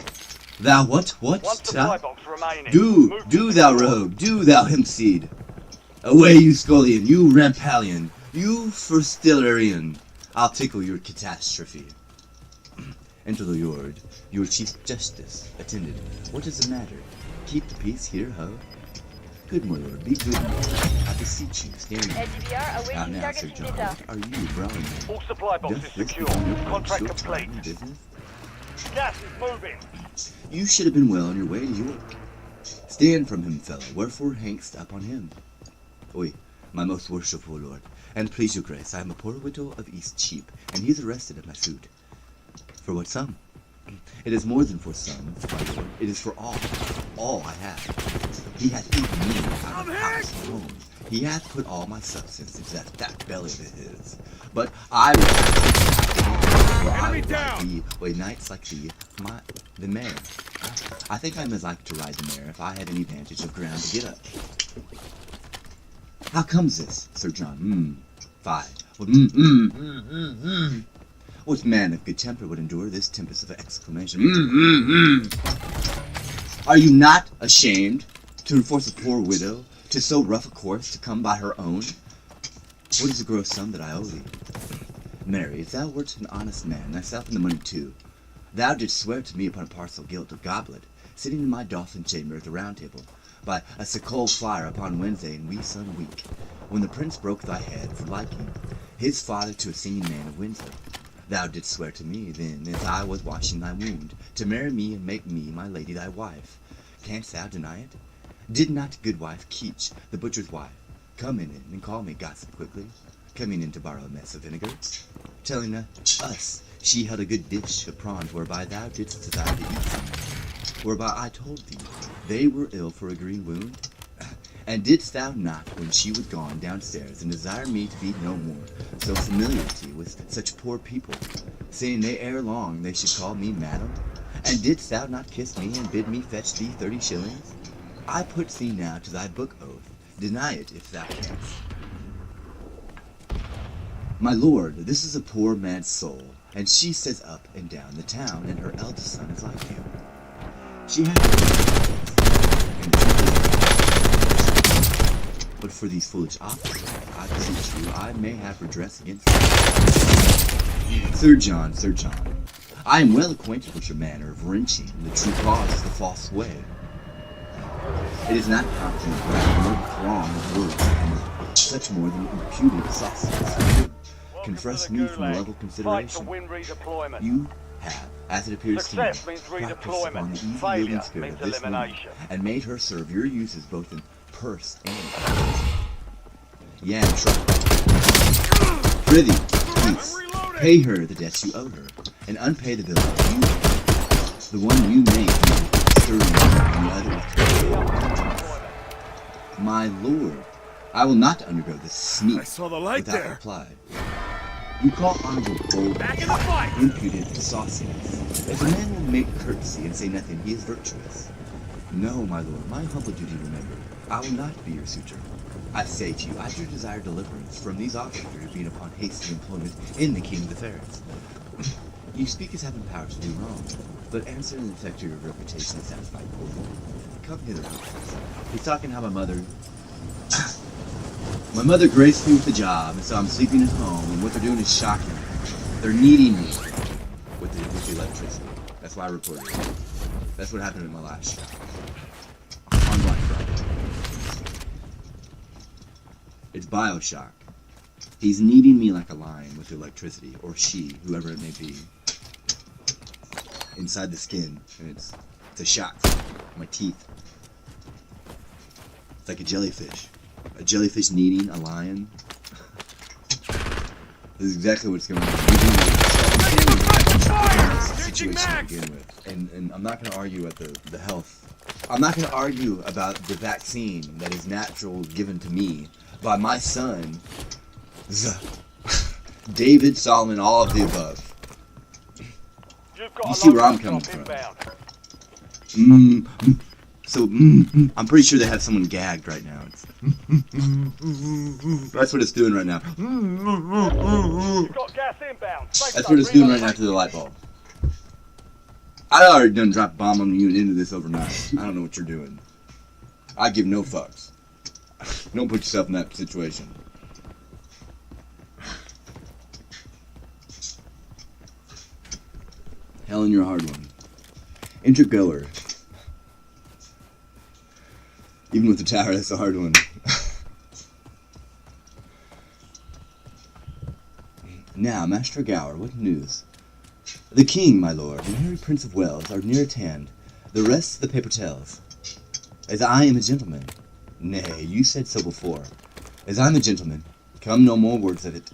Thou what? One supply box remaining. Do thou rogue, do thou hempseed. Away, you scullion, you rampallion, you firstillarian. I'll tickle your catastrophe. Enter the yard. Your chief justice attended. What is the matter? Keep the peace here, ho. Good, my lord, be good, my lord. I beseech you, stand now, Sir John, what are you growling at? All supply boxes Doth this secure. become your Contract short time complete. in business? Gas is moving. You should have been well on your way to York. Stand from him, fellow, wherefore hangst upon him? Oi, my most worshipful lord, and please your grace, I am a poor widow of East Cheap, and he is arrested at my suit. For what sum? It is more than for some, my lord. It is for all I have. He hath eaten me out of house and home. He hath put all my substance into that fat belly of his. But I will have be, nights like thee, the man. I think I might like to ride the mare if I had any vantage of ground to get up. How comes this, Sir John? 5. What man of good temper would endure this tempest of exclamation? Are you not ashamed to enforce a poor widow to so rough a course to come by her own? What is the gross sum that I owe thee? Mary, if thou wert an honest man, thyself in the money too, thou didst swear to me upon a parcel gilt of goblet, sitting in my dolphin chamber at the round table, by a coal fire upon Wednesday in wee sun week, when the prince broke thy head for liking his father to a singing man of Windsor. Thou didst swear to me, then, as I was washing thy wound, to marry me and make me my lady thy wife. Canst thou deny it? Did not good wife Keach, the butcher's wife, come in and call me gossip quickly, coming in to borrow a mess of vinegar, telling us she held a good dish of prawns whereby thou didst desire to eat some, whereby I told thee they were ill for a green wound? And didst thou not, when she was gone downstairs, and desire me to be no more so familiarity with such poor people, saying they ere long they should call me madam? And didst thou not kiss me, and bid me fetch thee 30 shillings? I put thee now to thy book oath. Deny it if thou canst. My lord, this is a poor man's soul, and she says up and down the town, and her eldest son is like him. She has but for these foolish officers, I beseech you, I may have redress against them. Sir John, I am well acquainted with your manner of wrenching the true cause of the false way. It is not competent to have no throng of words and such more than impudent sauciness. Confess me from level consideration. You have, as it appears to me, practiced upon the easy-yielding spirit of this woman, and made her serve your uses both in purse and yam trouble. Prithee, please, pay her the debts you owe her, and unpay the bill you owe. The one you make stirring, and the other with my lord, I will not undergo this sneak without reply. You call honorable bold, impudent sauciness. If a man will make courtesy and say nothing, he is virtuous. No, my lord, my humble duty remember, I will not be your suitor. I say to you, I do desire deliverance from these officers being upon hasty employment in the king's affairs. You speak as having power to do wrong, but answer in the effect of your reputation and satisfy poor people. Come hither, he's talking how my mother graced me with the job, and so I'm sleeping at home, and what they're doing is shocking me. They're kneading me with the electricity. That's why I reported it. That's what happened at my last shop on Black Friday. It's Bioshock. He's kneading me like a lion with electricity, or she, whoever it may be, inside the skin, and it's a shock. My teeth. It's like a jellyfish. A jellyfish kneading a lion. This is exactly what's going on. Situation to begin with. And I'm not going to argue at the health. I'm not going to argue about the vaccine that is natural given to me by my son, David, Solomon, all of the above. You see where I'm coming from. I'm pretty sure they have someone gagged right now. That's what it's doing right now. That's what it's doing right now to the light bulb. I already done dropped a bomb on you into this overnight. I don't know what you're doing. I give no fucks. Don't put yourself in that situation. Helen, you're a hard one. Intergoer. Even with the tower, that's a hard one. Now, Master Gower, what news? The king, my lord, and Harry Prince of Wales are near at hand. The rest the paper tells. As I am a gentleman. Nay, you said so before. As I'm a gentleman, come no more words of it.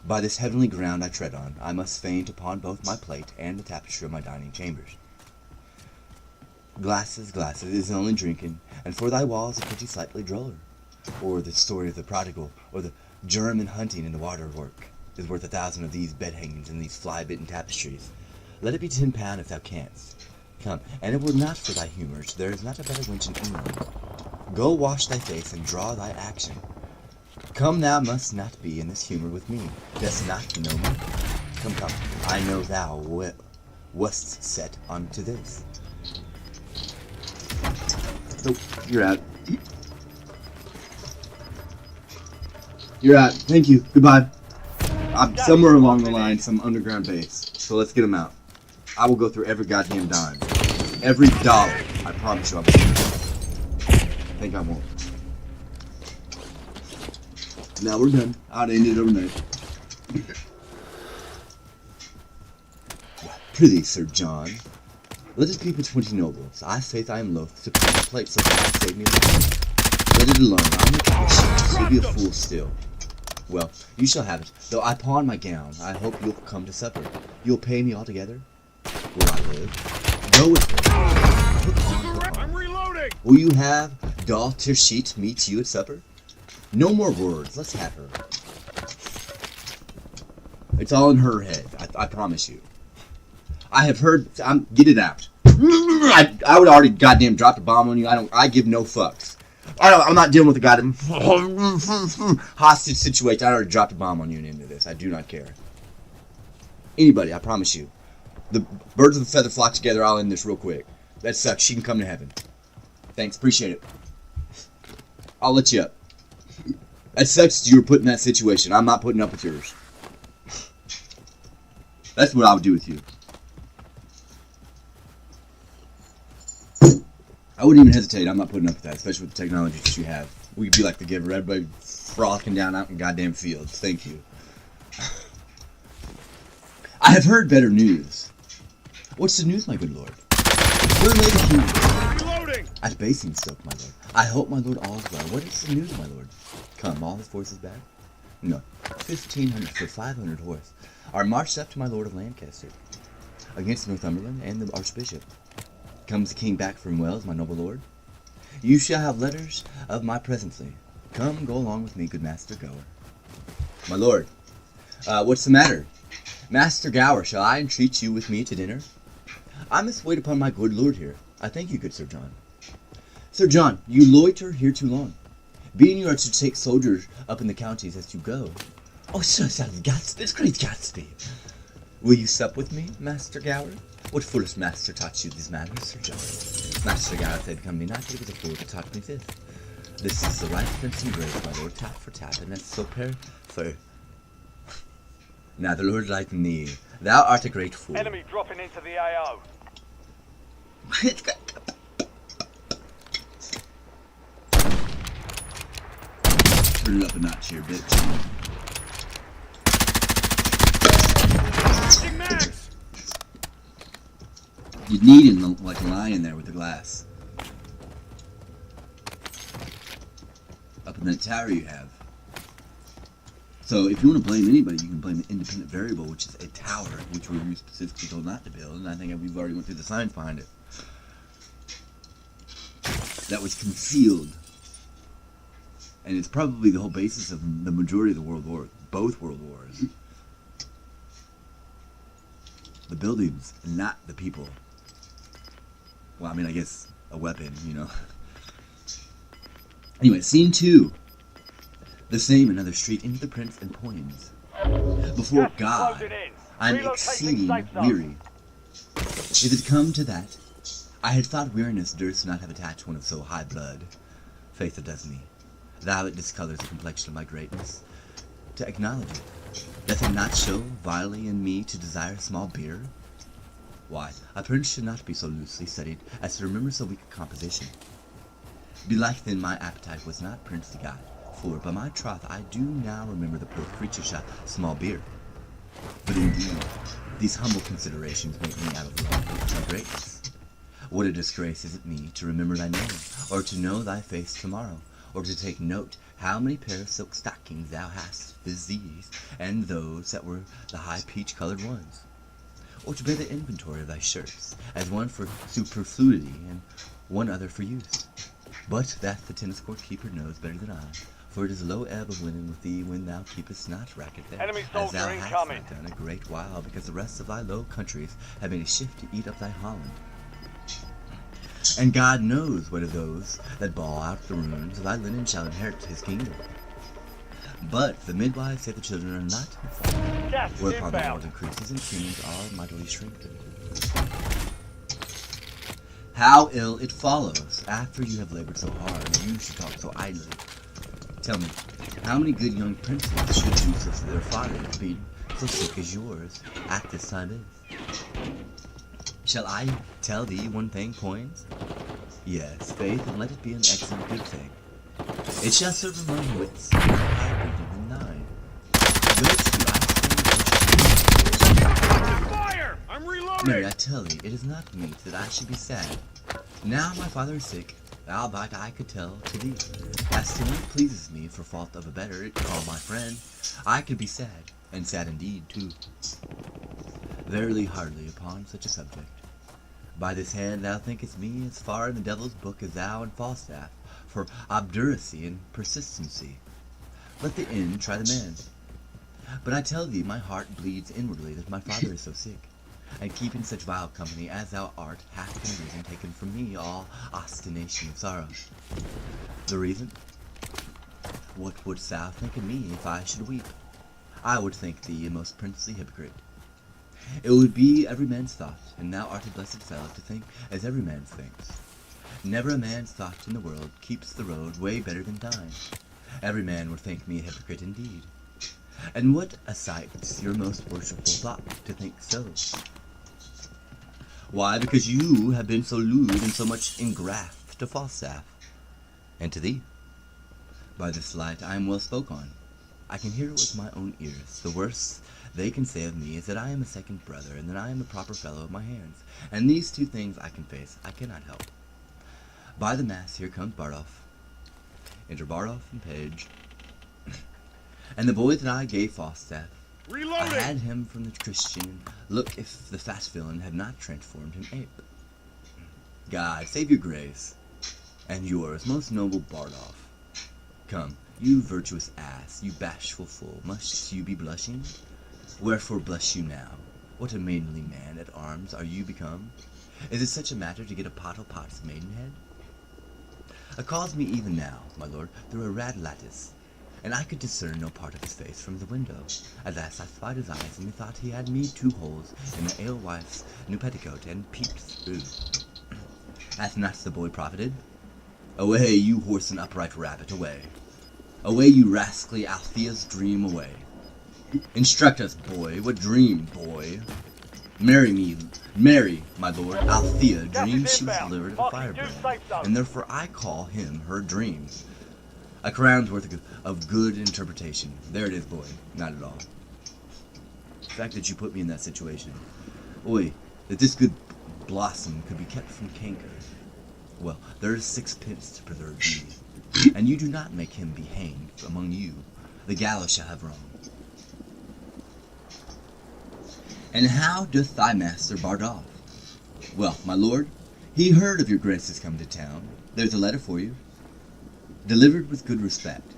By this heavenly ground I tread on, I must faint upon both my plate and the tapestry of my dining chambers. Glasses, is only drinking, and for thy walls a pretty slightly droller. Or the story of the prodigal, or the German hunting in the waterwork, is worth 1,000 of these bed hangings and these fly-bitten tapestries. Let it be £10 if thou canst. Come, and it were not for thy humours, there is not a better wench in England. Go wash thy face and draw thy action. Come, thou must not be in this humour with me. Dost not know me? Come, come, I know thou wast set unto this. Nope, you're out. You're out. Thank you. Goodbye. I'm somewhere along the line, some underground base. So let's get him out. I will go through every goddamn dime. Every dollar. I promise you I will. I think I won't. Now we're done. I'd end it overnight. Prithee, Sir John, let it be between nobles. I faith I am loath to pay the plate, so God save me alive. Let it alone. I'll make a wish. You'll be a fool still. Well, you shall have it. Though I pawn my gown, I hope you'll come to supper. You'll pay me altogether? Where I live. Go with me. Hook on. I'm reloading! Will you have Daughter Sheet meet you at supper? No more words. Let's have her. It's all in her head. I promise you. I have heard. Get it out. I would already goddamn dropped a bomb on you. I give no fucks. I'm not dealing with a goddamn hostage situation. I already dropped a bomb on you into this. I do not care. Anybody, I promise you. The birds of a feather flock together. I'll end this real quick. That sucks. She can come to heaven. Thanks. Appreciate it. I'll let you up. That sucks you were put in that situation. I'm not putting up with yours. That's what I would do with you. I wouldn't even hesitate. I'm not putting up with that, especially with the technology that you have. We could be like the Giver, everybody frolicking down out in goddamn fields. Thank you. I have heard better news. What's the news, my good lord? Where lay the king? Reloading! At Basingstoke, my lord. I hope my lord all is well. What is the news, my lord? Come, all his forces back? No. 1,500 for 500 horse are marched up to my lord of Lancaster against Northumberland and the archbishop. Comes the king back from Wales, my noble lord? You shall have letters of my presently. Come, go along with me, good Master Gower. My lord, what's the matter? Master Gower, shall I entreat you with me to dinner? I must wait upon my good lord here. I thank you, good Sir John. Sir John, you loiter here too long. Being you are to take soldiers up in the counties as you go. Oh, Sir Gatsby, it's great Gatsby. Will you sup with me, Master Gower? What foolish master taught you these manners, Sir John? Master Gower said, come me not, it was a fool that taught me this. This is the right fencing grave, my lord, tap for tap, and that's so for. Now the lord like me, thou art a great fool. Enemy dropping into the AO. Turn it up a notch here, bitch. Max! You need him like a lion there with the glass. Up in that tower you have. So if you want to blame anybody, you can blame an independent variable, which is a tower, which we were specifically told not to build, and I think we've already went through the science behind it. That was concealed. And it's probably the whole basis of the majority of the world war, both world wars. The buildings, not the people. Well, I mean, I guess a weapon, you know. Anyway, scene 2. The same another street into the prince and poems. Before God, I'm exceeding weary. If it come to that, I had thought weariness durst not have attached one of so high blood. Faith it does me. Thou it discolours the complexion of my greatness. To acknowledge it, doth it not show vilely in me to desire small beer? Why, a prince should not be so loosely studied as to remember so weak a composition. Belike then my appetite was not princely God, for by my troth I do now remember the poor creature shall small beer. But indeed, these humble considerations make me out of love my greatness. What a disgrace is it me to remember thy name, or to know thy face tomorrow, or to take note how many pair of silk stockings thou hast, viz. These, and those that were the high peach-colored ones, or to bear the inventory of thy shirts, as one for superfluity and one other for use. But that the tennis court keeper knows better than I, for it is low ebb of linen with thee when thou keepest not racket there, Enemy as thou soldier hast incoming. not done a great while, because the rest of thy low countries have made a shift to eat up thy Holland. And God knows what of those that bawl out the ruins of thy linen shall inherit his kingdom. But the midwives say the children are not in fault, Gas is whereupon the world inbound. increases and kings are mightily strengthened. How ill it follows, after you have labored so hard, you should talk so idly. Tell me, how many good young princes should do so for their fathers, being so sick as yours at this time is? Shall I tell thee one thing, Coins? Yes, faith, and let it be an excellent good thing. It shall serve among wits more high breeding than thine. Good to I Fire! I'm reloading! Mary, I tell thee, it is not meet that I should be sad. Now my father is sick, albeit I could tell to thee. As to one that pleases me for fault of a better, call my friend, I could be sad, and sad indeed too. Verily hardly upon such a subject. By this hand thou thinkest me as far in the devil's book as thou and Falstaff, for obduracy and persistency. Let the end try the man. But I tell thee my heart bleeds inwardly that my father is so sick, and keeping such vile company as thou art hath in reason taken from me all ostination of sorrow. The reason? What wouldst thou think of me if I should weep? I would think thee a most princely hypocrite. It would be every man's thought, and thou art a blessed fellow to think as every man thinks. Never a man's thought in the world keeps the road way better than thine. Every man would think me a hypocrite indeed. And what a sight's your most worshipful thought to think so? Why, because you have been so lewd and so much engraft to Falstaff, and to thee. By this light I am well spoke on. I can hear it with my own ears. The worst they can say of me is that I am a second brother, and that I am a proper fellow of my hands. And these two things I confess I cannot help. By the mass, here comes Bardolph. Enter Bardolph and Page. And the boy that I gave Falstaff, Reloading! I had him from the Christian. Look if the fat villain had not transformed him ape. God save your grace, and yours, most noble Bardolph. Come, you virtuous ass, you bashful fool, must you be blushing? Wherefore blush you now? What a maidenly man at arms are you become? Is it such a matter to get a pot's maidenhead? Calls me even now, my lord, through a rad lattice, and I could discern no part of his face from the window. At last I spied his eyes, and methought he had me 2 holes in the alewife's new petticoat, and peeped through. Hath not the boy profited? Away, you whoreson upright rabbit, away. Away, you rascally Althea's dream, away. Instruct us, boy, what dream, boy? Mary, my lord, Althea dreamed she was delivered of a firebrand, and therefore I call him her dream. A crown's worth of good interpretation. There it is, boy. Not at all. The fact that you put me in that situation. Oi, that this good blossom could be kept from canker. Well, there is 6pence to preserve thee, and you do not make him be hanged among you. The gallows shall have wrong. And how doth thy master Bardolph? Well, my lord, he heard of your grace's come to town. There's a letter for you, delivered with good respect.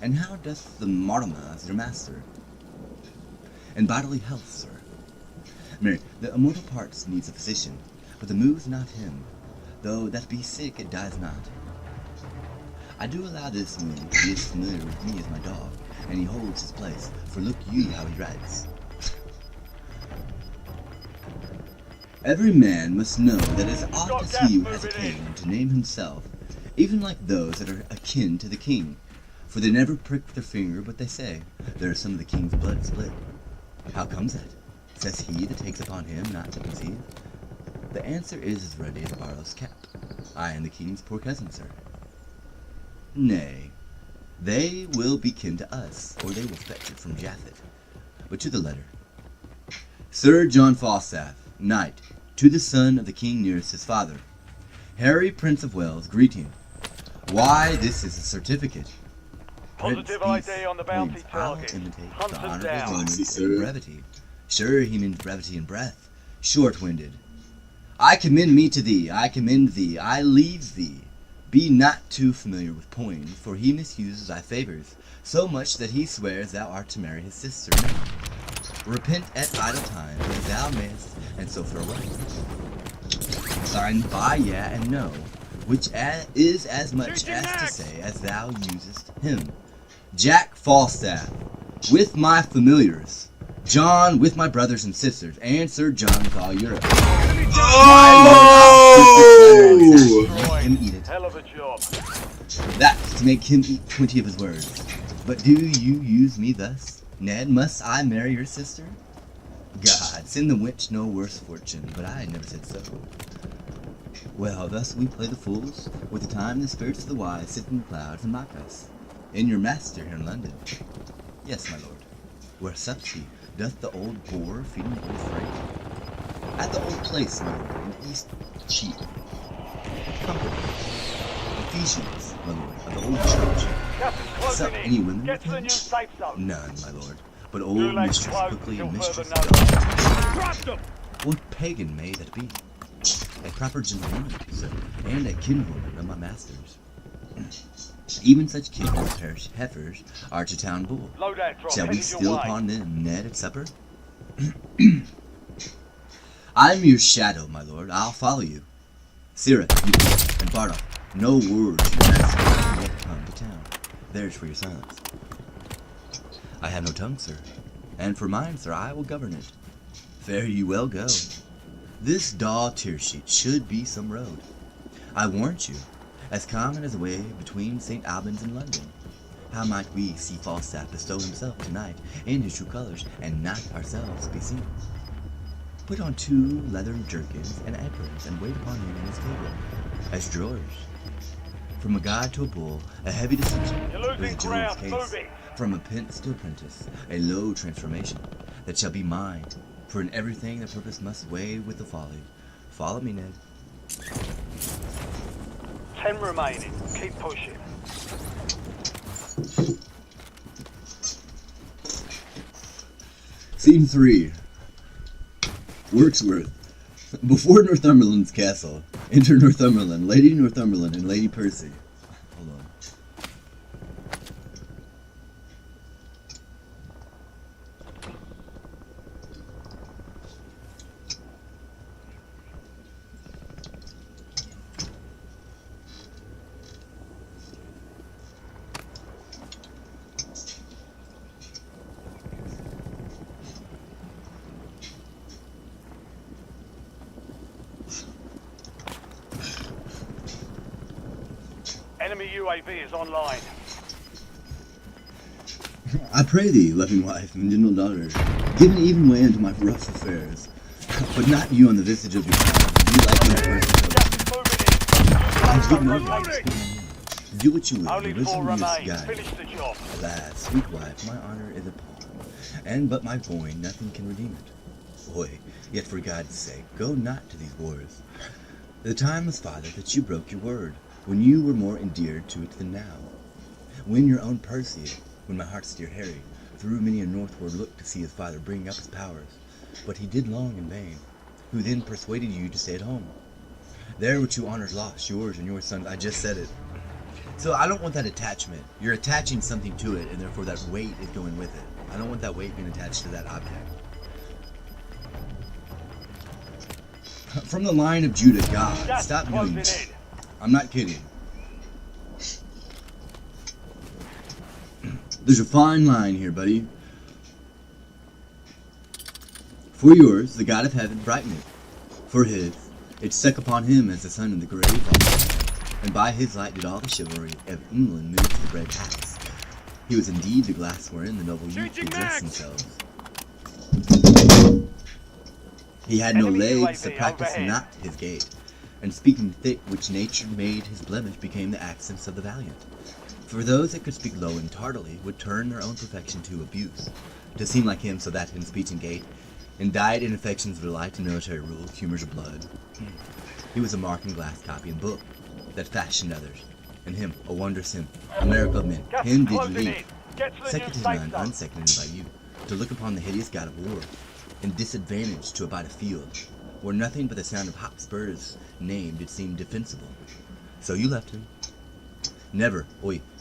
And how doth the Martimas, your master? In bodily health, sir. Mary, the immortal parts needs a physician, but the move's not him. Though that be sick, it dies not. I do allow this wound to be as familiar with me as my dog, and he holds his place, for look you how he rides. Every man must know that as oft as he who has a cane to name himself, even like those that are akin to the king, for they never prick their finger, but they say, there is some of the king's blood split. How comes that? Says he that takes upon him not to conceive. The answer is as ready as Barlow's cap. I am the king's poor cousin, sir. Nay, they will be kin to us, or they will fetch it from Japhet. But to the letter. Sir John Falstaff, knight, to the son of the king nearest his father. Harry, Prince of Wales, greeting. Why, this is a certificate. Positive ID on the bounty target. Imitate Hunt the them honorable down. Romans in brevity. Sure, he means brevity and breath. Short-winded. I commend me to thee, I commend thee, I leave thee. Be not too familiar with Poins, for he misuses thy favors, so much that he swears thou art to marry his sister. Repent at idle time, as thou mayest, and so farewell. Signed by yeah and no, which is as much Changing as to Max. say as thou usest him. Jack Falstaff, with my familiars. John with my brothers and sisters, and Sir John with all Europe. Oh! Make him eat it. Hell of a job. That's to make him eat 20 of his words. But do you use me thus? Ned, must I marry your sister? God, send the wench no worse fortune, but I never said so. Well, thus we play the fools, with the time the spirits of the wise sit in the clouds and mock us. In your master here in London. Yes, my lord. Where sups he? Doth the old boar feeding the old freight? At the old place, my lord, in East Cheap. Comfort. Ephesians, my lord, of the old church. Captain's Sup, closing any in. women Get with to the him? new safe zone. None, my lord. But old Gulag mistress closed quickly till and mistress further of notice. God. Dropped him! What pagan may that be? A proper gentleman, sir, and a kinswoman of my master's. Even such kids as parish heifers are to town bull. Loadout drop Shall we headed steal your way. upon them, Ned, at supper? I'm your shadow, my lord. I'll follow you. Sirrah, you and Bardolph, no word to your master yet come to town. There's for your silence. I have no tongue, sir, and for mine, sir, I will govern it. Fare you well go. This dull tear sheet should be some road. I warrant you, as common as a way between St. Albans and London. How might we see Falstaff bestow himself tonight in his true colors, and not ourselves be seen? Put on 2 leathern jerkins and aprons, and wait upon him in his table, as drawers. From a god to a bull, a heavy descension You're was losing Job's ground. case. Move it. From apprentice to apprentice, a low transformation that shall be mine. For in everything the purpose must weigh with the folly. Follow me, Ned. 10 remaining. Keep pushing. Scene 3. Wordsworth. Before Northumberland's castle, enter Northumberland, Lady Northumberland, and Lady Percy. Hold on. Enemy UAV is online. I pray thee, loving wife and gentle daughter, give an even way unto my rough affairs. But not you on the visage of your child. You like my first Gas is moving in. I give no Rotation. Do what you will. Only The 4 wisdom is remain. guide. Finish the job. Alas, sweet wife, my honor is a pawn, and but my coin nothing can redeem it. Boy, yet for God's sake, go not to these wars. The time was, father, that you broke your word, when you were more endeared to it than now. When your own Percy, when my heart's dear Harry, through many a northward look to see his father bring up his powers, but he did long in vain, who then persuaded you to stay at home. There were 2 honors lost, yours and your son's. I just said it. So I don't want that attachment. You're attaching something to it, and therefore that weight is going with it. I don't want that weight being attached to that object. From the line of Judah, God, Gas stop is doing closing that. in. I'm not kidding. There's a fine line here, buddy. For yours, the God of heaven, brighten it. For his, it stuck upon him as the sun in the grave, and by his light did all the chivalry of England move to the red hats. He was indeed the glass wherein the noble youth Changing did dress mags. themselves. He had no Enemy legs to UAV practice overhead. not his gait, and speaking thick, which nature made his blemish, became the accents of the valiant. For those that could speak low and tardily would turn their own perfection to abuse, to seem like him, so that in speech and gait, in diet and affections of delight and military rule, humors of blood, he was a mark and glass copy and book that fashioned others, and him, a wondrous him, a miracle of men, Gas him is did you closing in. leave, Get to the second new to none, safe zone. unseconded by you, to look upon the hideous god of war, and disadvantage to abide a field, where nothing but the sound of Hotspur's name did seem defensible. So you left him. Never,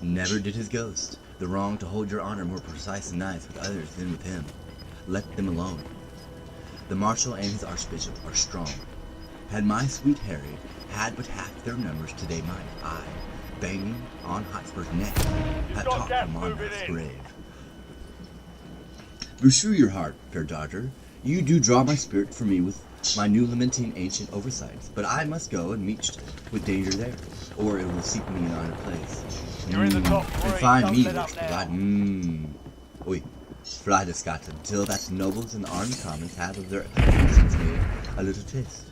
never did his ghost, the wrong to hold your honor more precise and nice with others than with him. Let them alone. The marshal and his archbishop are strong. Had my sweet Harry had but half their numbers today might I, banging on Hotspur's neck, have got talked gas to moving Monmouth's in. grave. Beshrew your heart, fair Dodger, you do draw my spirit for me with my new lamenting ancient oversights, but I must go and meet with danger there, or it will seek me in honor place. You're in the top three, And find don't me let up now. Oi, fly to Scotland, till that nobles and armed commons have of their nations made a little taste.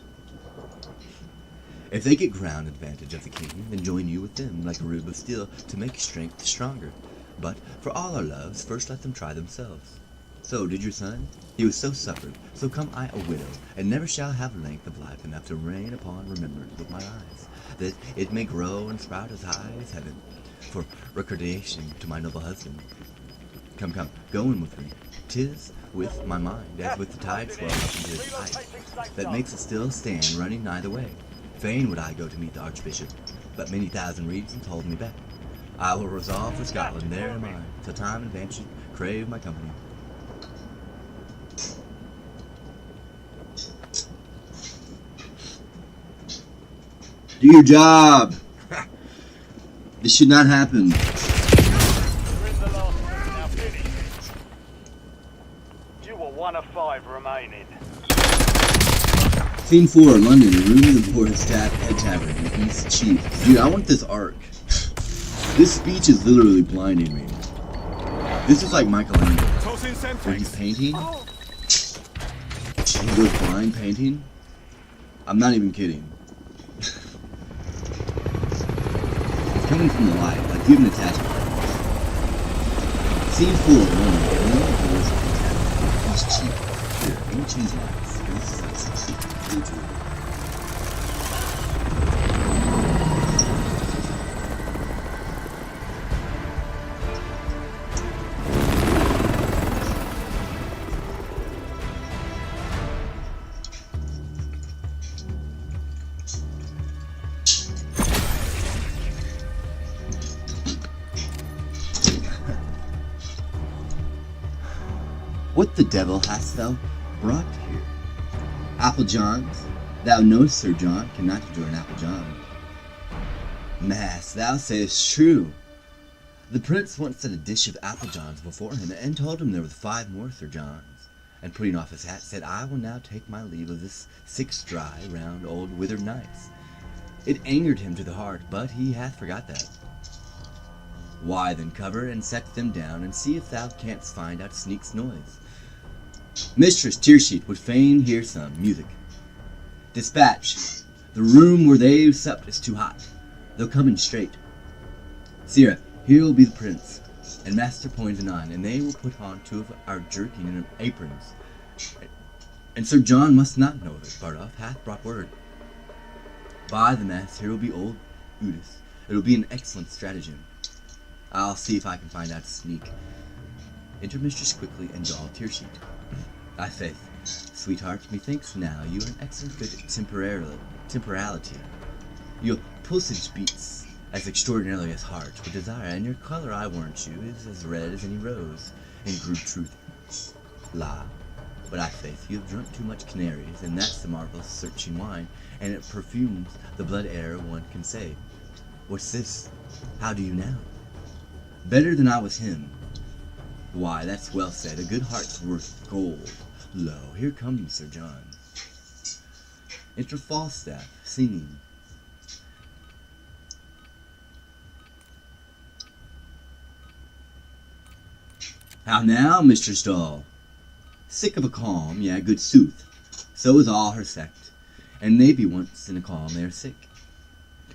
If they get ground advantage of the king, then join you with them like a rube of steel to make strength stronger. But for all our loves, first let them try themselves. So did your son? He was so suffered, so come I a widow, and never shall have length of life enough to reign upon remembrance with my eyes, that it may grow and sprout as high as heaven, for recordation to my noble husband. Come, come, go in with me. 'Tis with my mind, as with the tide swell up into his height, that makes it still stand running neither way. Fain would I go to meet the Archbishop, but many thousand reasons hold me back. I will resolve for Scotland, there am I, till time and advantage crave my company. Do your job. This should not happen. You're in the last group, now finish. You were 1 of 5 remaining. Scene 4, London, a room in the Port Staff Head Tavern in East Chief. Dude, I want this arc. This speech is literally blinding me. This is like Michelangelo, Tossing where he's Semtex. painting, and he goes blind painting. I'm not even kidding. It's coming from the light, like you have an attachment. Scene 4, London, a room in the Port Staff Head Tavern in East Chief. Here, let me change lights. This is YouTube. What the devil hast thou brought here? Apple Johns? Thou knowest Sir John cannot endure an Apple John. Mass, thou sayest true. The prince once set a dish of Apple Johns before him, and told him there were 5 more Sir Johns. And putting off his hat, said, I will now take my leave of this 6 dry, round, old, withered knights. It angered him to the heart, but he hath forgot that. Why then cover and set them down, and see if thou canst find out Sneak's noise. Mistress Tearsheet would fain hear some music. Dispatch. The room where they've supped is too hot. They'll come in straight. Sirrah, here will be the prince, and Master Poindexter, and they will put on 2 of our jerkin and aprons. And Sir John must not know of it. Bardolph hath brought word. By the mass, here will be old Udis. It'll be an excellent stratagem. I'll see if I can find out Sneak. Enter Mistress quickly and doll Tearsheet. I faith, sweetheart, methinks now you are an excellent good temporality. Your pulsage beats as extraordinarily as heart would desire, and your color, I warrant you, is as red as any rose. In crude truth, la, but I faith you have drunk too much canaries, and that's the marvelous searching wine, and it perfumes the blood air one can say. What's this? How do you now? Better than I was him. Why, that's well said. A good heart's worth gold. Lo, here comes Sir John. Enter Falstaff, singing. How now, Mistress Doll? Sick of a calm, yeah, good sooth. So is all her sect, and maybe once in a calm they are sick.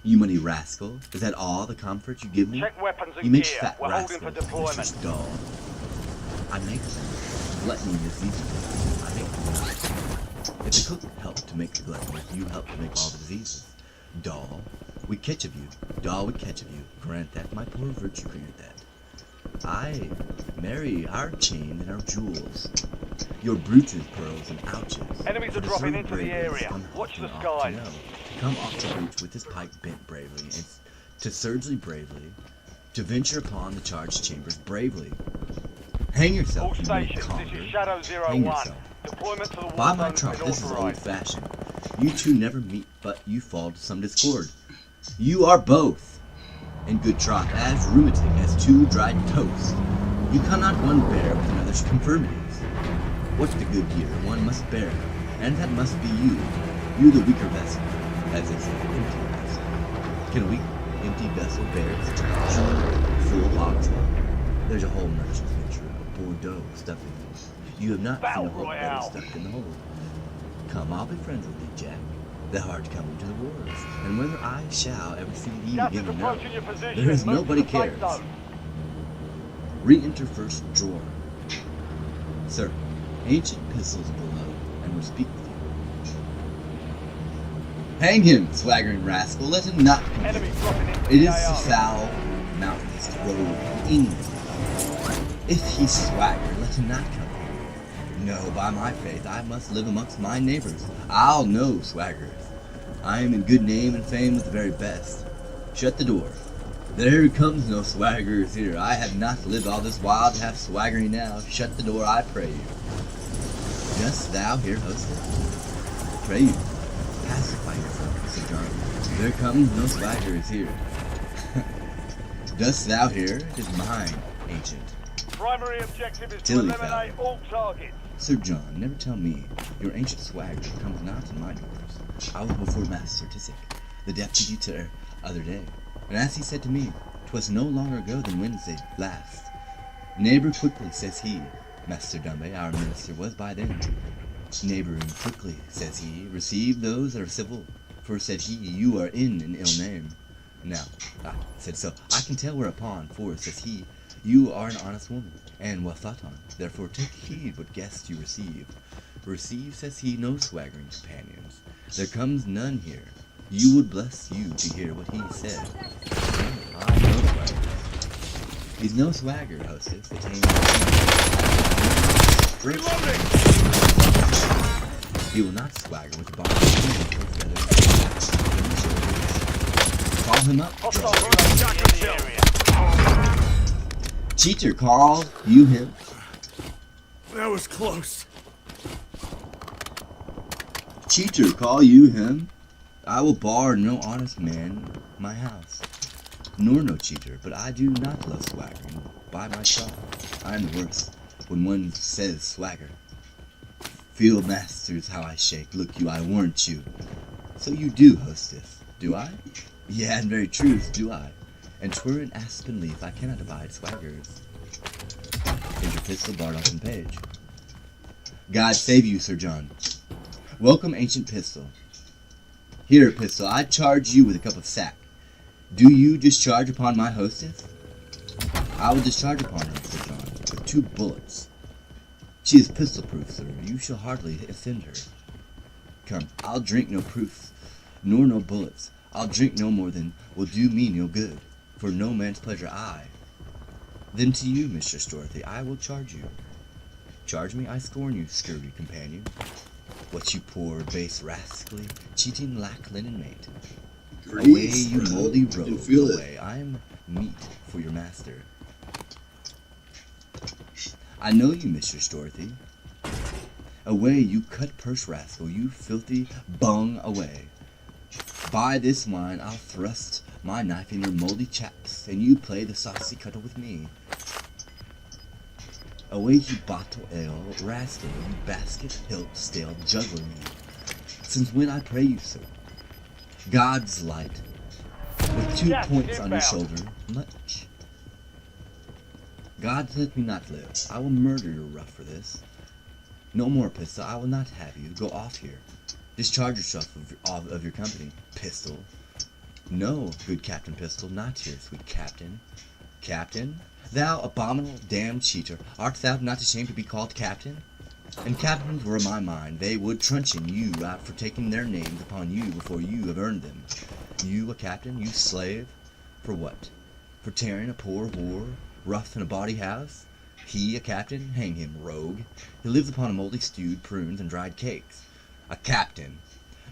You money rascal, is that all the comfort you give me? Check weapons and You make gear. fat We're holding rascals, for deployment. Mistress Doll. I make them. Gluttony is easy. I make them. If the cook helped to make the gluttony, you help to make all the diseases. Doll, we catch of you. Doll, we catch of you. Grant that, my poor virtue, grant that. Aye, marry our chain and our jewels. Your bruises, pearls, and ouches. Enemies are dropping into the area. Watch the skies. Come off the breach with his pike bent bravely, and to surgely bravely, to venture upon the charged chambers bravely. Hang All yourself, you may stations, conquer. this is Shadow Hang 01. yourself. Deployment to the war By my zone has troth, been this is authorized. old-fashioned. You two never meet, but you fall to some discord. You are both in good troth, as rheumatic as two dried toast. You cannot one bear with another's infirmities. What's the good here? One must bear, and that must be you. You the weaker vessel, as they say, empty vessel. Can a weak, empty vessel bear its charge? Full hogshead. There's a whole merchant's venture of Bordeaux stuffing. You have not Battle seen a whole Royale. belly stuck in the hole. Come, I'll be friends with thee, Jack. Thou art coming to the wars, and whether I shall ever see thee Gas again is or no, approaching your position. there is Move nobody to the safe cares. zone. Re-enter first drawer. Sir, ancient pistols below, and will speak with you. Hang him, swaggering rascal, let him not come Enemy here. dropping into It the is the AR. foul-mouthed rogue of England. If he swagger, let him not come here. No, by my faith, I must live amongst my neighbors. I'll know swaggers. I am in good name and fame with the very best. Shut the door. There comes no swaggerers here. I have not lived all this while to have swaggering now. Shut the door, I pray you. Dost thou hear, hostess? Pray you. Pacify yourself, Sir John. There comes no swaggerers here. Dost thou hear? It is mine, ancient. Primary objective is to Tilly eliminate all targets. Sir John, never tell me your ancient swagger comes not in my doors. I was before Master Tisick, the deputy to other day, and as he said to me, 'twas no longer ago than Wednesday last. Neighbor quickly, says he, Master Dumby, our minister, was by then. Neighboring quickly, says he, receive those that are civil, for, said he, you are in an ill name. Now, I said so, I can tell whereupon, for, says he, you are an honest woman, and well thought on. Therefore take heed what guests you receive. Receive, says he, no swaggering companions. There comes none here. You would bless you to hear what he said. I know swagger. He's no swagger, hostess. The tame Reloading! He will not swagger with the bond of call him up. Hostile UAV in the area. Cheater, call you him. That was close. Cheater, call you him. I will bar no honest man my house, nor no cheater, but I do not love swaggering. By my troth, I am the worst when one says swagger. Feel, masters, how I shake. Look you, I warrant you. So you do, hostess, do I? Yeah, in very truth, do I. And 'twere an aspen leaf, I cannot abide swaggers. Here's your pistol, Bardolph and Page. God save you, Sir John. Welcome, ancient pistol. Here, pistol, I charge you with a cup of sack. Do you discharge upon my hostess? I will discharge upon her, Sir John, with 2 bullets. She is pistol-proof, sir. You shall hardly offend her. Come, I'll drink no proofs, nor no bullets. I'll drink no more than will do me no good. For no man's pleasure I. Then to you, Mistress Dorothy, I will charge you. Charge me? I scorn you, scurvy companion. What, you poor, base, rascally, cheating lack-linen mate? Away, Grease, you bro. moldy You can rogue, feel it. away. I am meat for your master. I know you, Mistress Dorothy. Away, you cut-purse rascal, you filthy bung, away. By this wine, I'll thrust my knife in your moldy chaps, and you play the saucy cuddle with me. Away, you bottle ale, rascal, you basket, hilt, stale, juggler me. Since when, I pray you, sir? God's light, with 2 Yes, points on your inbound. shoulder, much. God let me not live. I will murder your rough for this. No more, pistol. I will not have you. Go off here. Discharge yourself of your company, pistol. No, good Captain Pistol, not here, sweet Captain. Captain? Thou abominable damned cheater, art thou not ashamed to be called Captain? And captains were in my mind, they would truncheon you out for taking their names upon you before you have earned them. You a captain, you slave? For what? For tearing a poor whore, rough in a bawdy house? He a captain? Hang him, rogue. He lives upon moldy stewed prunes and dried cakes. A captain.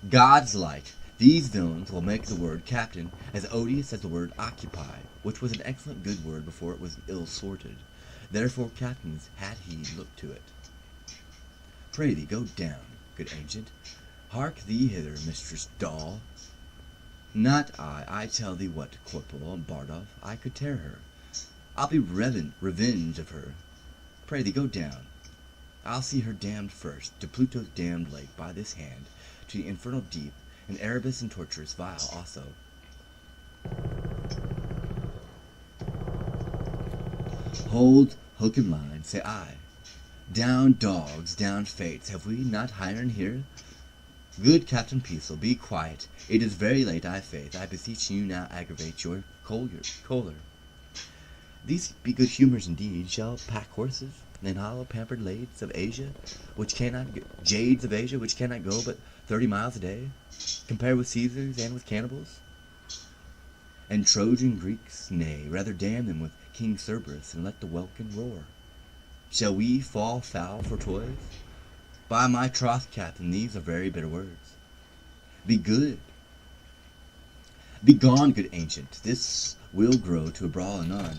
God's light. These villains will make the word captain as odious as the word occupy, which was an excellent good word before it was ill-sorted. Therefore captains had he looked to it. Pray thee, go down, good ancient. Hark thee hither, Mistress Doll. Not I tell thee what, Corporal Bardolph, I could tear her. I'll be revenge of her. Pray thee, go down. I'll see her damned first, to Pluto's damned lake by this hand, to the infernal deep, and Erebus and tortures vile also. Hold, hook and line, say I. Down dogs, down fates, have we not iron here? Good Captain Peaceful, be quiet. It is very late, I faith. I beseech you now aggravate your choler. These be good humours indeed. Shall pack horses, and hollow pampered jades of Asia, which cannot go but 30 miles a day, compare with Caesars and with cannibals? And Trojan Greeks, nay, rather damn them with King Cerberus, and let the welkin roar. Shall we fall foul for toys? By my troth, Captain, these are very bitter words. Be good. Be gone, good ancient. This will grow to a brawl anon.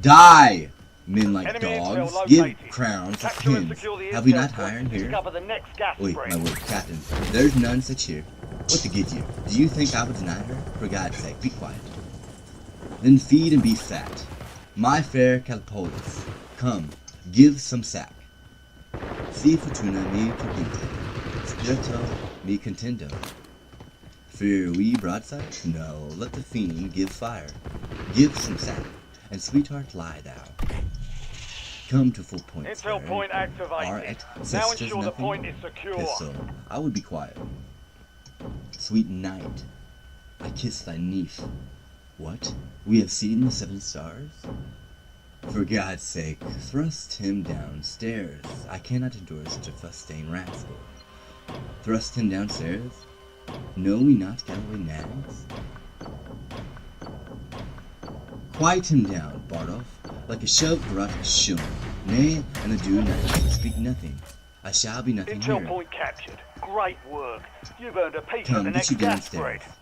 Die, men like Enemy dogs. intel Give located. crowns to Capture and skins. secure the Have we intel not point iron to here? discover the next gas Wait, spring. my word, Captain. There's none such here. What to get you? Do you think I would deny her? For God's sake, be quiet. Then feed and be fat. My fair Calpolis, come, give some sack. Si fortuna mi propinte, spirito mi contendo. Fear we broadside? No, let the fiend give fire. Give some sack, and sweetheart lie thou. Come to full point, Intel square. point Are activated. at Now sisters ensure the nothing? point is secure. Pistol, I would be quiet. Sweet night, I kiss thy niece. What? We have seen the 7 stars? For God's sake, thrust him downstairs. I cannot endure such a fuss-stained rascal. Thrust him downstairs? Know we not Galloway nags? Quiet him down, Bardolph, like a shoved rut shum. Nay, and ado nothing, speak nothing. I shall be nothing Intel here. point captured. Great work. You've earned a piece of Come, the get next you gas downstairs. spread.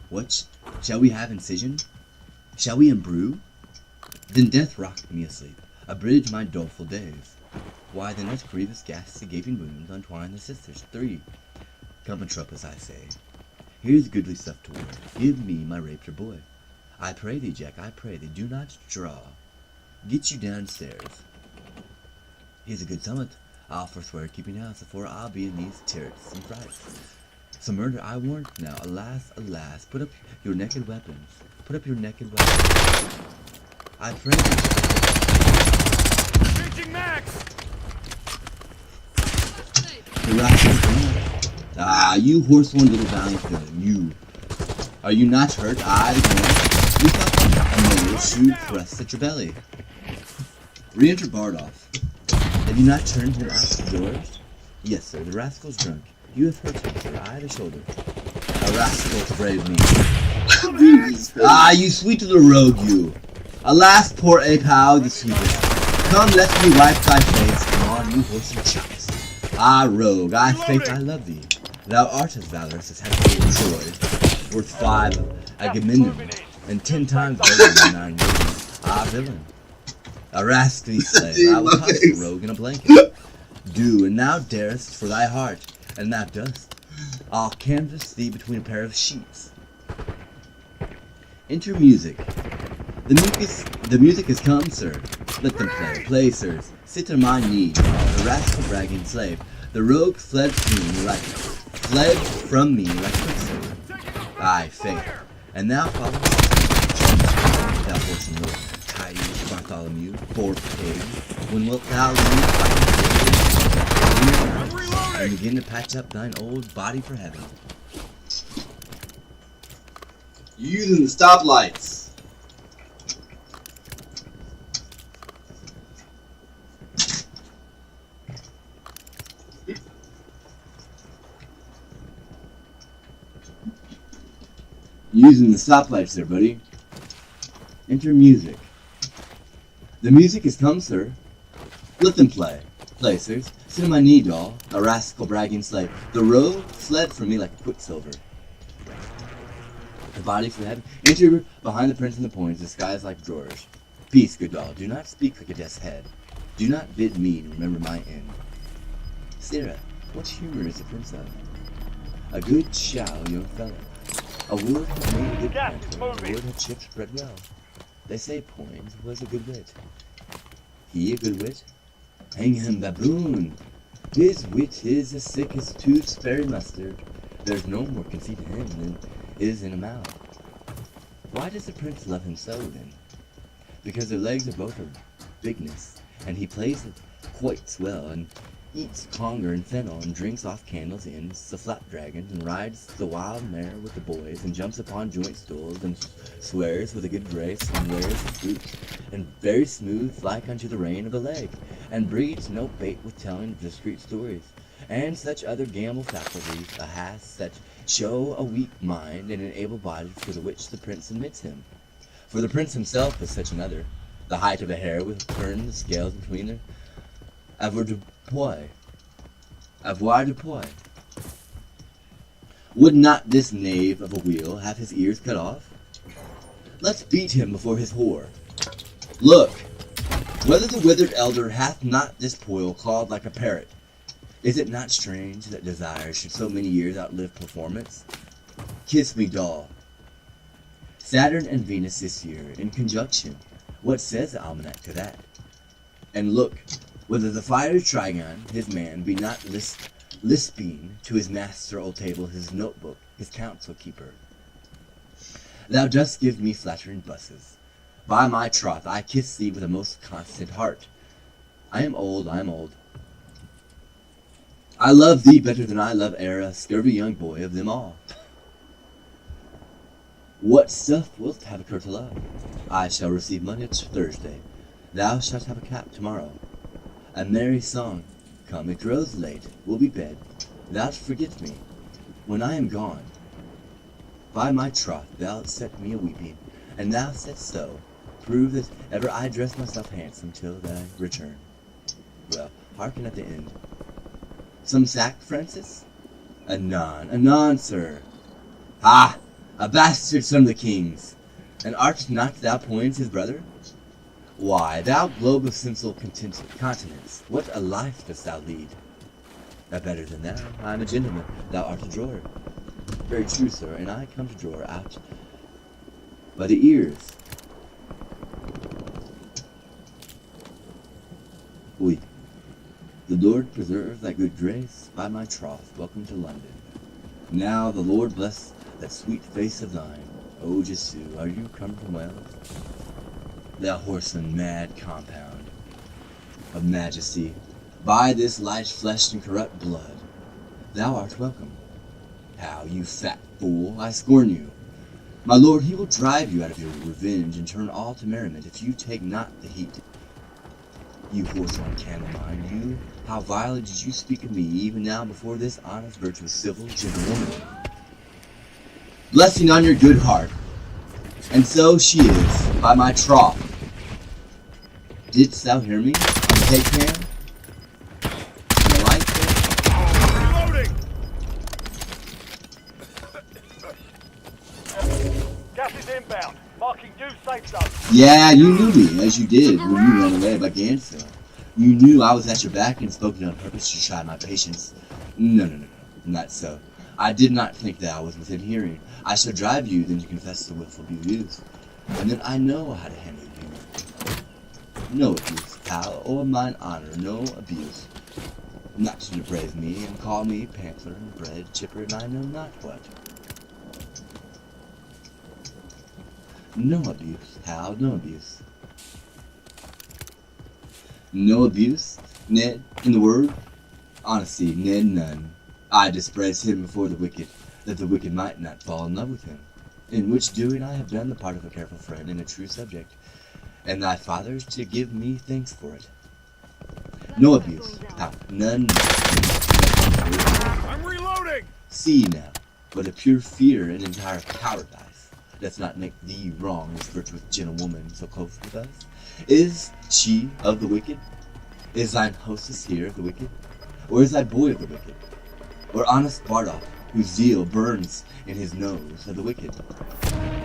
What? Shall we have incision? Shall we embrue? Then death rocked me asleep, abridged my doleful days. Why then let grievous ghastly gaping wounds untwine the sisters 3. Come and trope, as I say. Here's goodly stuff to wear. Give me my raped boy. I pray thee, Jack, I pray thee, do not draw. Get you downstairs. Here's a good summit. I'll forswear keeping house, before I'll be in these turrets and frights. So murder I warrant now, alas, alas, put up your naked weapons. Put up your naked weapons. I pray thee. Changing max! The rascal. Ah, you horse-horned little valiant villain, you. Are you not hurt? I, the gun. You thought a murder shoot thrust at your belly. Re-enter Bardolph. Have you not turned him out the doors? Yes, sir, the rascal's drunk. You have hurt him, sir, I the shoulder. A rascal's brave me. Ah, you sweet little rogue, you. Alas, poor ape, how the sweetest. Come, let me wipe thy face. Come on, you horse and chops. Ah, rogue, I faith I love thee. Thou art as valorous as has Troy, worth 5 of Agamemnon, and 10 times better than 9 villains. Ah, villain. A rascally slave, I will toss the rogue in a blanket. Do, and thou darest for thy heart, and thou dost. I'll canvass thee between a pair of sheets. Enter music. The music has come, sir. Let them play. Play, sirs. Sit on my knee, the rascal bragging slave. The rogue fled from me like quicksilver. Aye, faith. And thou follow thou horse and lord, Caius, Bartholomew, poor pig. When wilt thou leave thy and begin to patch up thine old body for heaven? You're using the stoplights. Using the stoplights there, buddy. Enter music. The music has come, sir. Let them play. Play, sirs. Sit on my knee, doll, a rascal bragging slave. The rogue fled from me like a quicksilver. The body for heaven. Enter behind the prince and the points, disguised like drawers. Peace, good doll. Do not speak like a death's head. Do not bid me to remember my end. Sarah, What humor is the prince of? A good shallow young fellow. A wood had made a good Gas panther, is a moving. wood had chipped bread well. They say Poins was a good wit. He a good wit? Hang him, baboon! His wit is as sick as tooth's fairy mustard. There's no more conceit in him than is in a mouth. Why does the prince love him so, then? Because their legs are both of bigness, and he plays it quite well, and eats conger and fennel, and drinks off candles' ends, the flapdragons, and rides the wild mare with the boys, and jumps upon joint stools, and swears with a good grace, and wears his boots, and very smooth like unto the rein of a leg, and breeds no bait with telling discreet stories, and such other gamble faculties has that show a weak mind and an able body for the which the prince admits him. For the prince himself is such another, the height of a hare with turned the scales between their avoirdupois. Would not this knave of a wheel have his ears cut off? Let's beat him before his whore. Look, whether the withered elder hath not this poil clawed like a parrot. Is it not strange that desire should so many years outlive performance? Kiss me, doll. Saturn and Venus this year in conjunction. What says the almanac to that? And look, whether the fiery Trigon, his man, be not lisping to his master old table his notebook, his counsel keeper. Thou dost give me flattering busses. By my troth, I kiss thee with a most constant heart. I am old. I love thee better than I love e'er a scurvy young boy of them all. What stuff wilt have occur to love? I shall receive money Thursday. Thou shalt have a cap tomorrow. A merry song. Come, it grows late. We'll be bed. Thou'lt forget me when I am gone. By my troth, thou'lt set me a weeping, and thou saidst so. Prove that ever I dress myself handsome till thy return. Well, hearken at the end. Some sack, Francis? Anon, sir. Ha! A bastard son of the king's. And art not thou Poins his brother? Why, thou globe of sensual continence, what a life dost thou lead? Better than thou, I am a gentleman, thou art a drawer. Very true, sir, and I come to draw out by the ears. Oui. The Lord preserve thy good grace, by my troth, welcome to London. Now the Lord bless that sweet face of thine. O Jesu, are you come from Wales? Thou whoreson mad compound of majesty, by this light flesh and corrupt blood, thou art welcome. How, you fat fool, I scorn you. My lord, he will drive you out of your revenge and turn all to merriment if you take not the heat. You horse on candle mine, you, how vilely did you speak of me even now before this honest, virtuous, civil, gentlewoman? Blessing on your good heart. And so she is, by my troth. Didst thou hear me? On the take hand? And the light Reloading! Gas is inbound. Marking due safe zone. Yeah, you knew me, as you did when you ran away by Gansfield. You knew I was at your back and spoke on purpose to try my patience. No, not so. I did not think that I was within hearing. I shall drive you then to confess the willful abuse. And then I know how to handle you. No abuse, pal, or mine honor, no abuse. Not to depraise me and call me pantler and bread chipper and I know not what. No abuse, pal, no abuse. No abuse, Ned, in the word? Honesty, Ned, none. I dispraise him before the wicked, that the wicked might not fall in love with him. In which doing I have done the part of a careful friend and a true subject, and thy father is to give me thanks for it. No abuse, pal, none. I'm reloading! See now, but a pure fear and entire cowardice does not make thee wrong this virtuous gentlewoman so close with us. Is she of the wicked? Is thine hostess here of the wicked? Or is thy boy of the wicked? Or honest Bardolph, whose zeal burns in his nose of the wicked?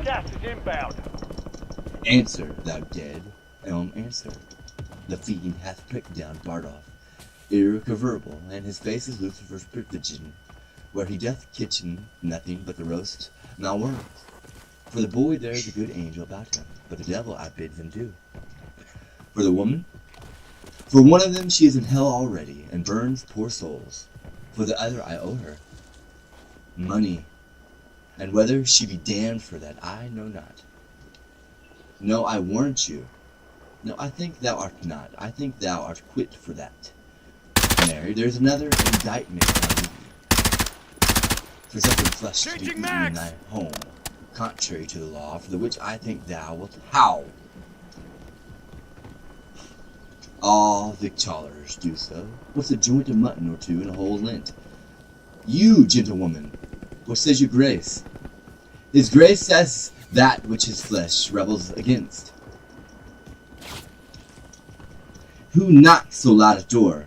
Gas is inbound. Answer, thou dead elm, answer. The fiend hath pricked down Bardolph. irrecoverable, and his face is Lucifer's prediction, where he doth kitchen nothing but the roast malworms. For the boy there is a good angel about him, but the devil outbids him too. For the woman, for one of them she is in hell already, and burns poor souls. For the other I owe her money, and whether she be damned for that I know not. No, I warrant you. No, I think thou art not. I think thou art quit for that. Mary, there's another indictment on thee. For something flesh to be eaten in thy home, contrary to the law, for the which I think thou wilt howl. All victuallers do so. What's a joint of mutton or two in a whole Lent? You, gentlewoman, what says your grace? His grace says that which his flesh rebels against. Who knocks so loud at door?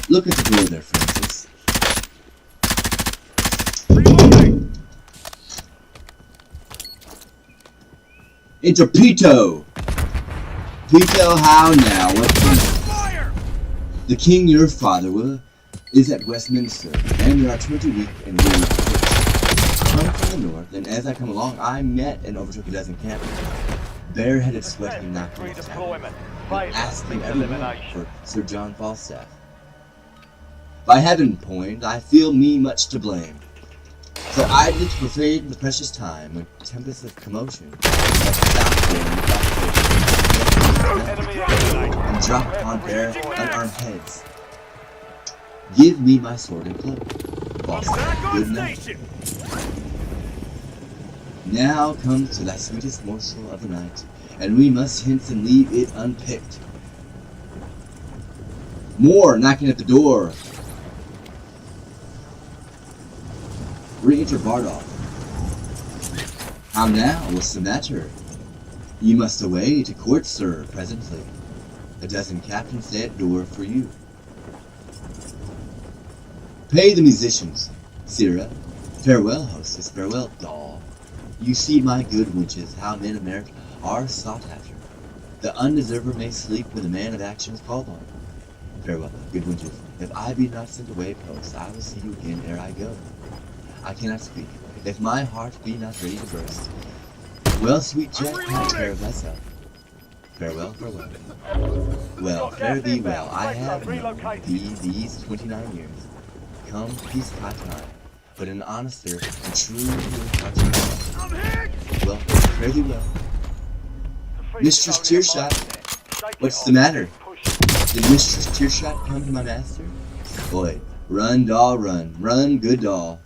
Look at the door there, Francis. Reloading! Interpito! Pito, how now? What Fire! the king, your father, is at Westminster, and there are 20 weak and weary foot. Come from the north, and as I come along, I met and overtook a dozen campers, bareheaded, sweating, knocking at the tavern, and asking everyone for Sir John Falstaff. By heaven, point, I feel me much to blame. For idly to profane the precious time, a tempest of commotion, like south and drop upon bare, unarmed heads. Give me my sword and cloak. Falstaff, good night. Now comes to that sweetest morsel of the night, and we must hence and leave it unpicked. More knocking at the door. Re-enter Bardolph. How now? What's the matter? You must away to court, sir, presently. A dozen captains stay at door for you. Pay the musicians, sirrah. Farewell, hostess, farewell, doll. You see, my good wenches, how men of merit are sought after. The undeserver may sleep when the man of action is called on. Farewell, good wenches. If I be not sent away post, I will see you again ere I go. I cannot speak, if my heart be not ready to burst. Well, sweet Jack, take care of thyself. Farewell, farewell. Well, fare thee well. I have known thee these 29 years. Come, peace high time, but an honester and true heart. Well, fare thee well. Mistress Tearshot, what's the matter? Did Mistress Tearshot come to my master? Boy, run, doll, run. Run, good doll.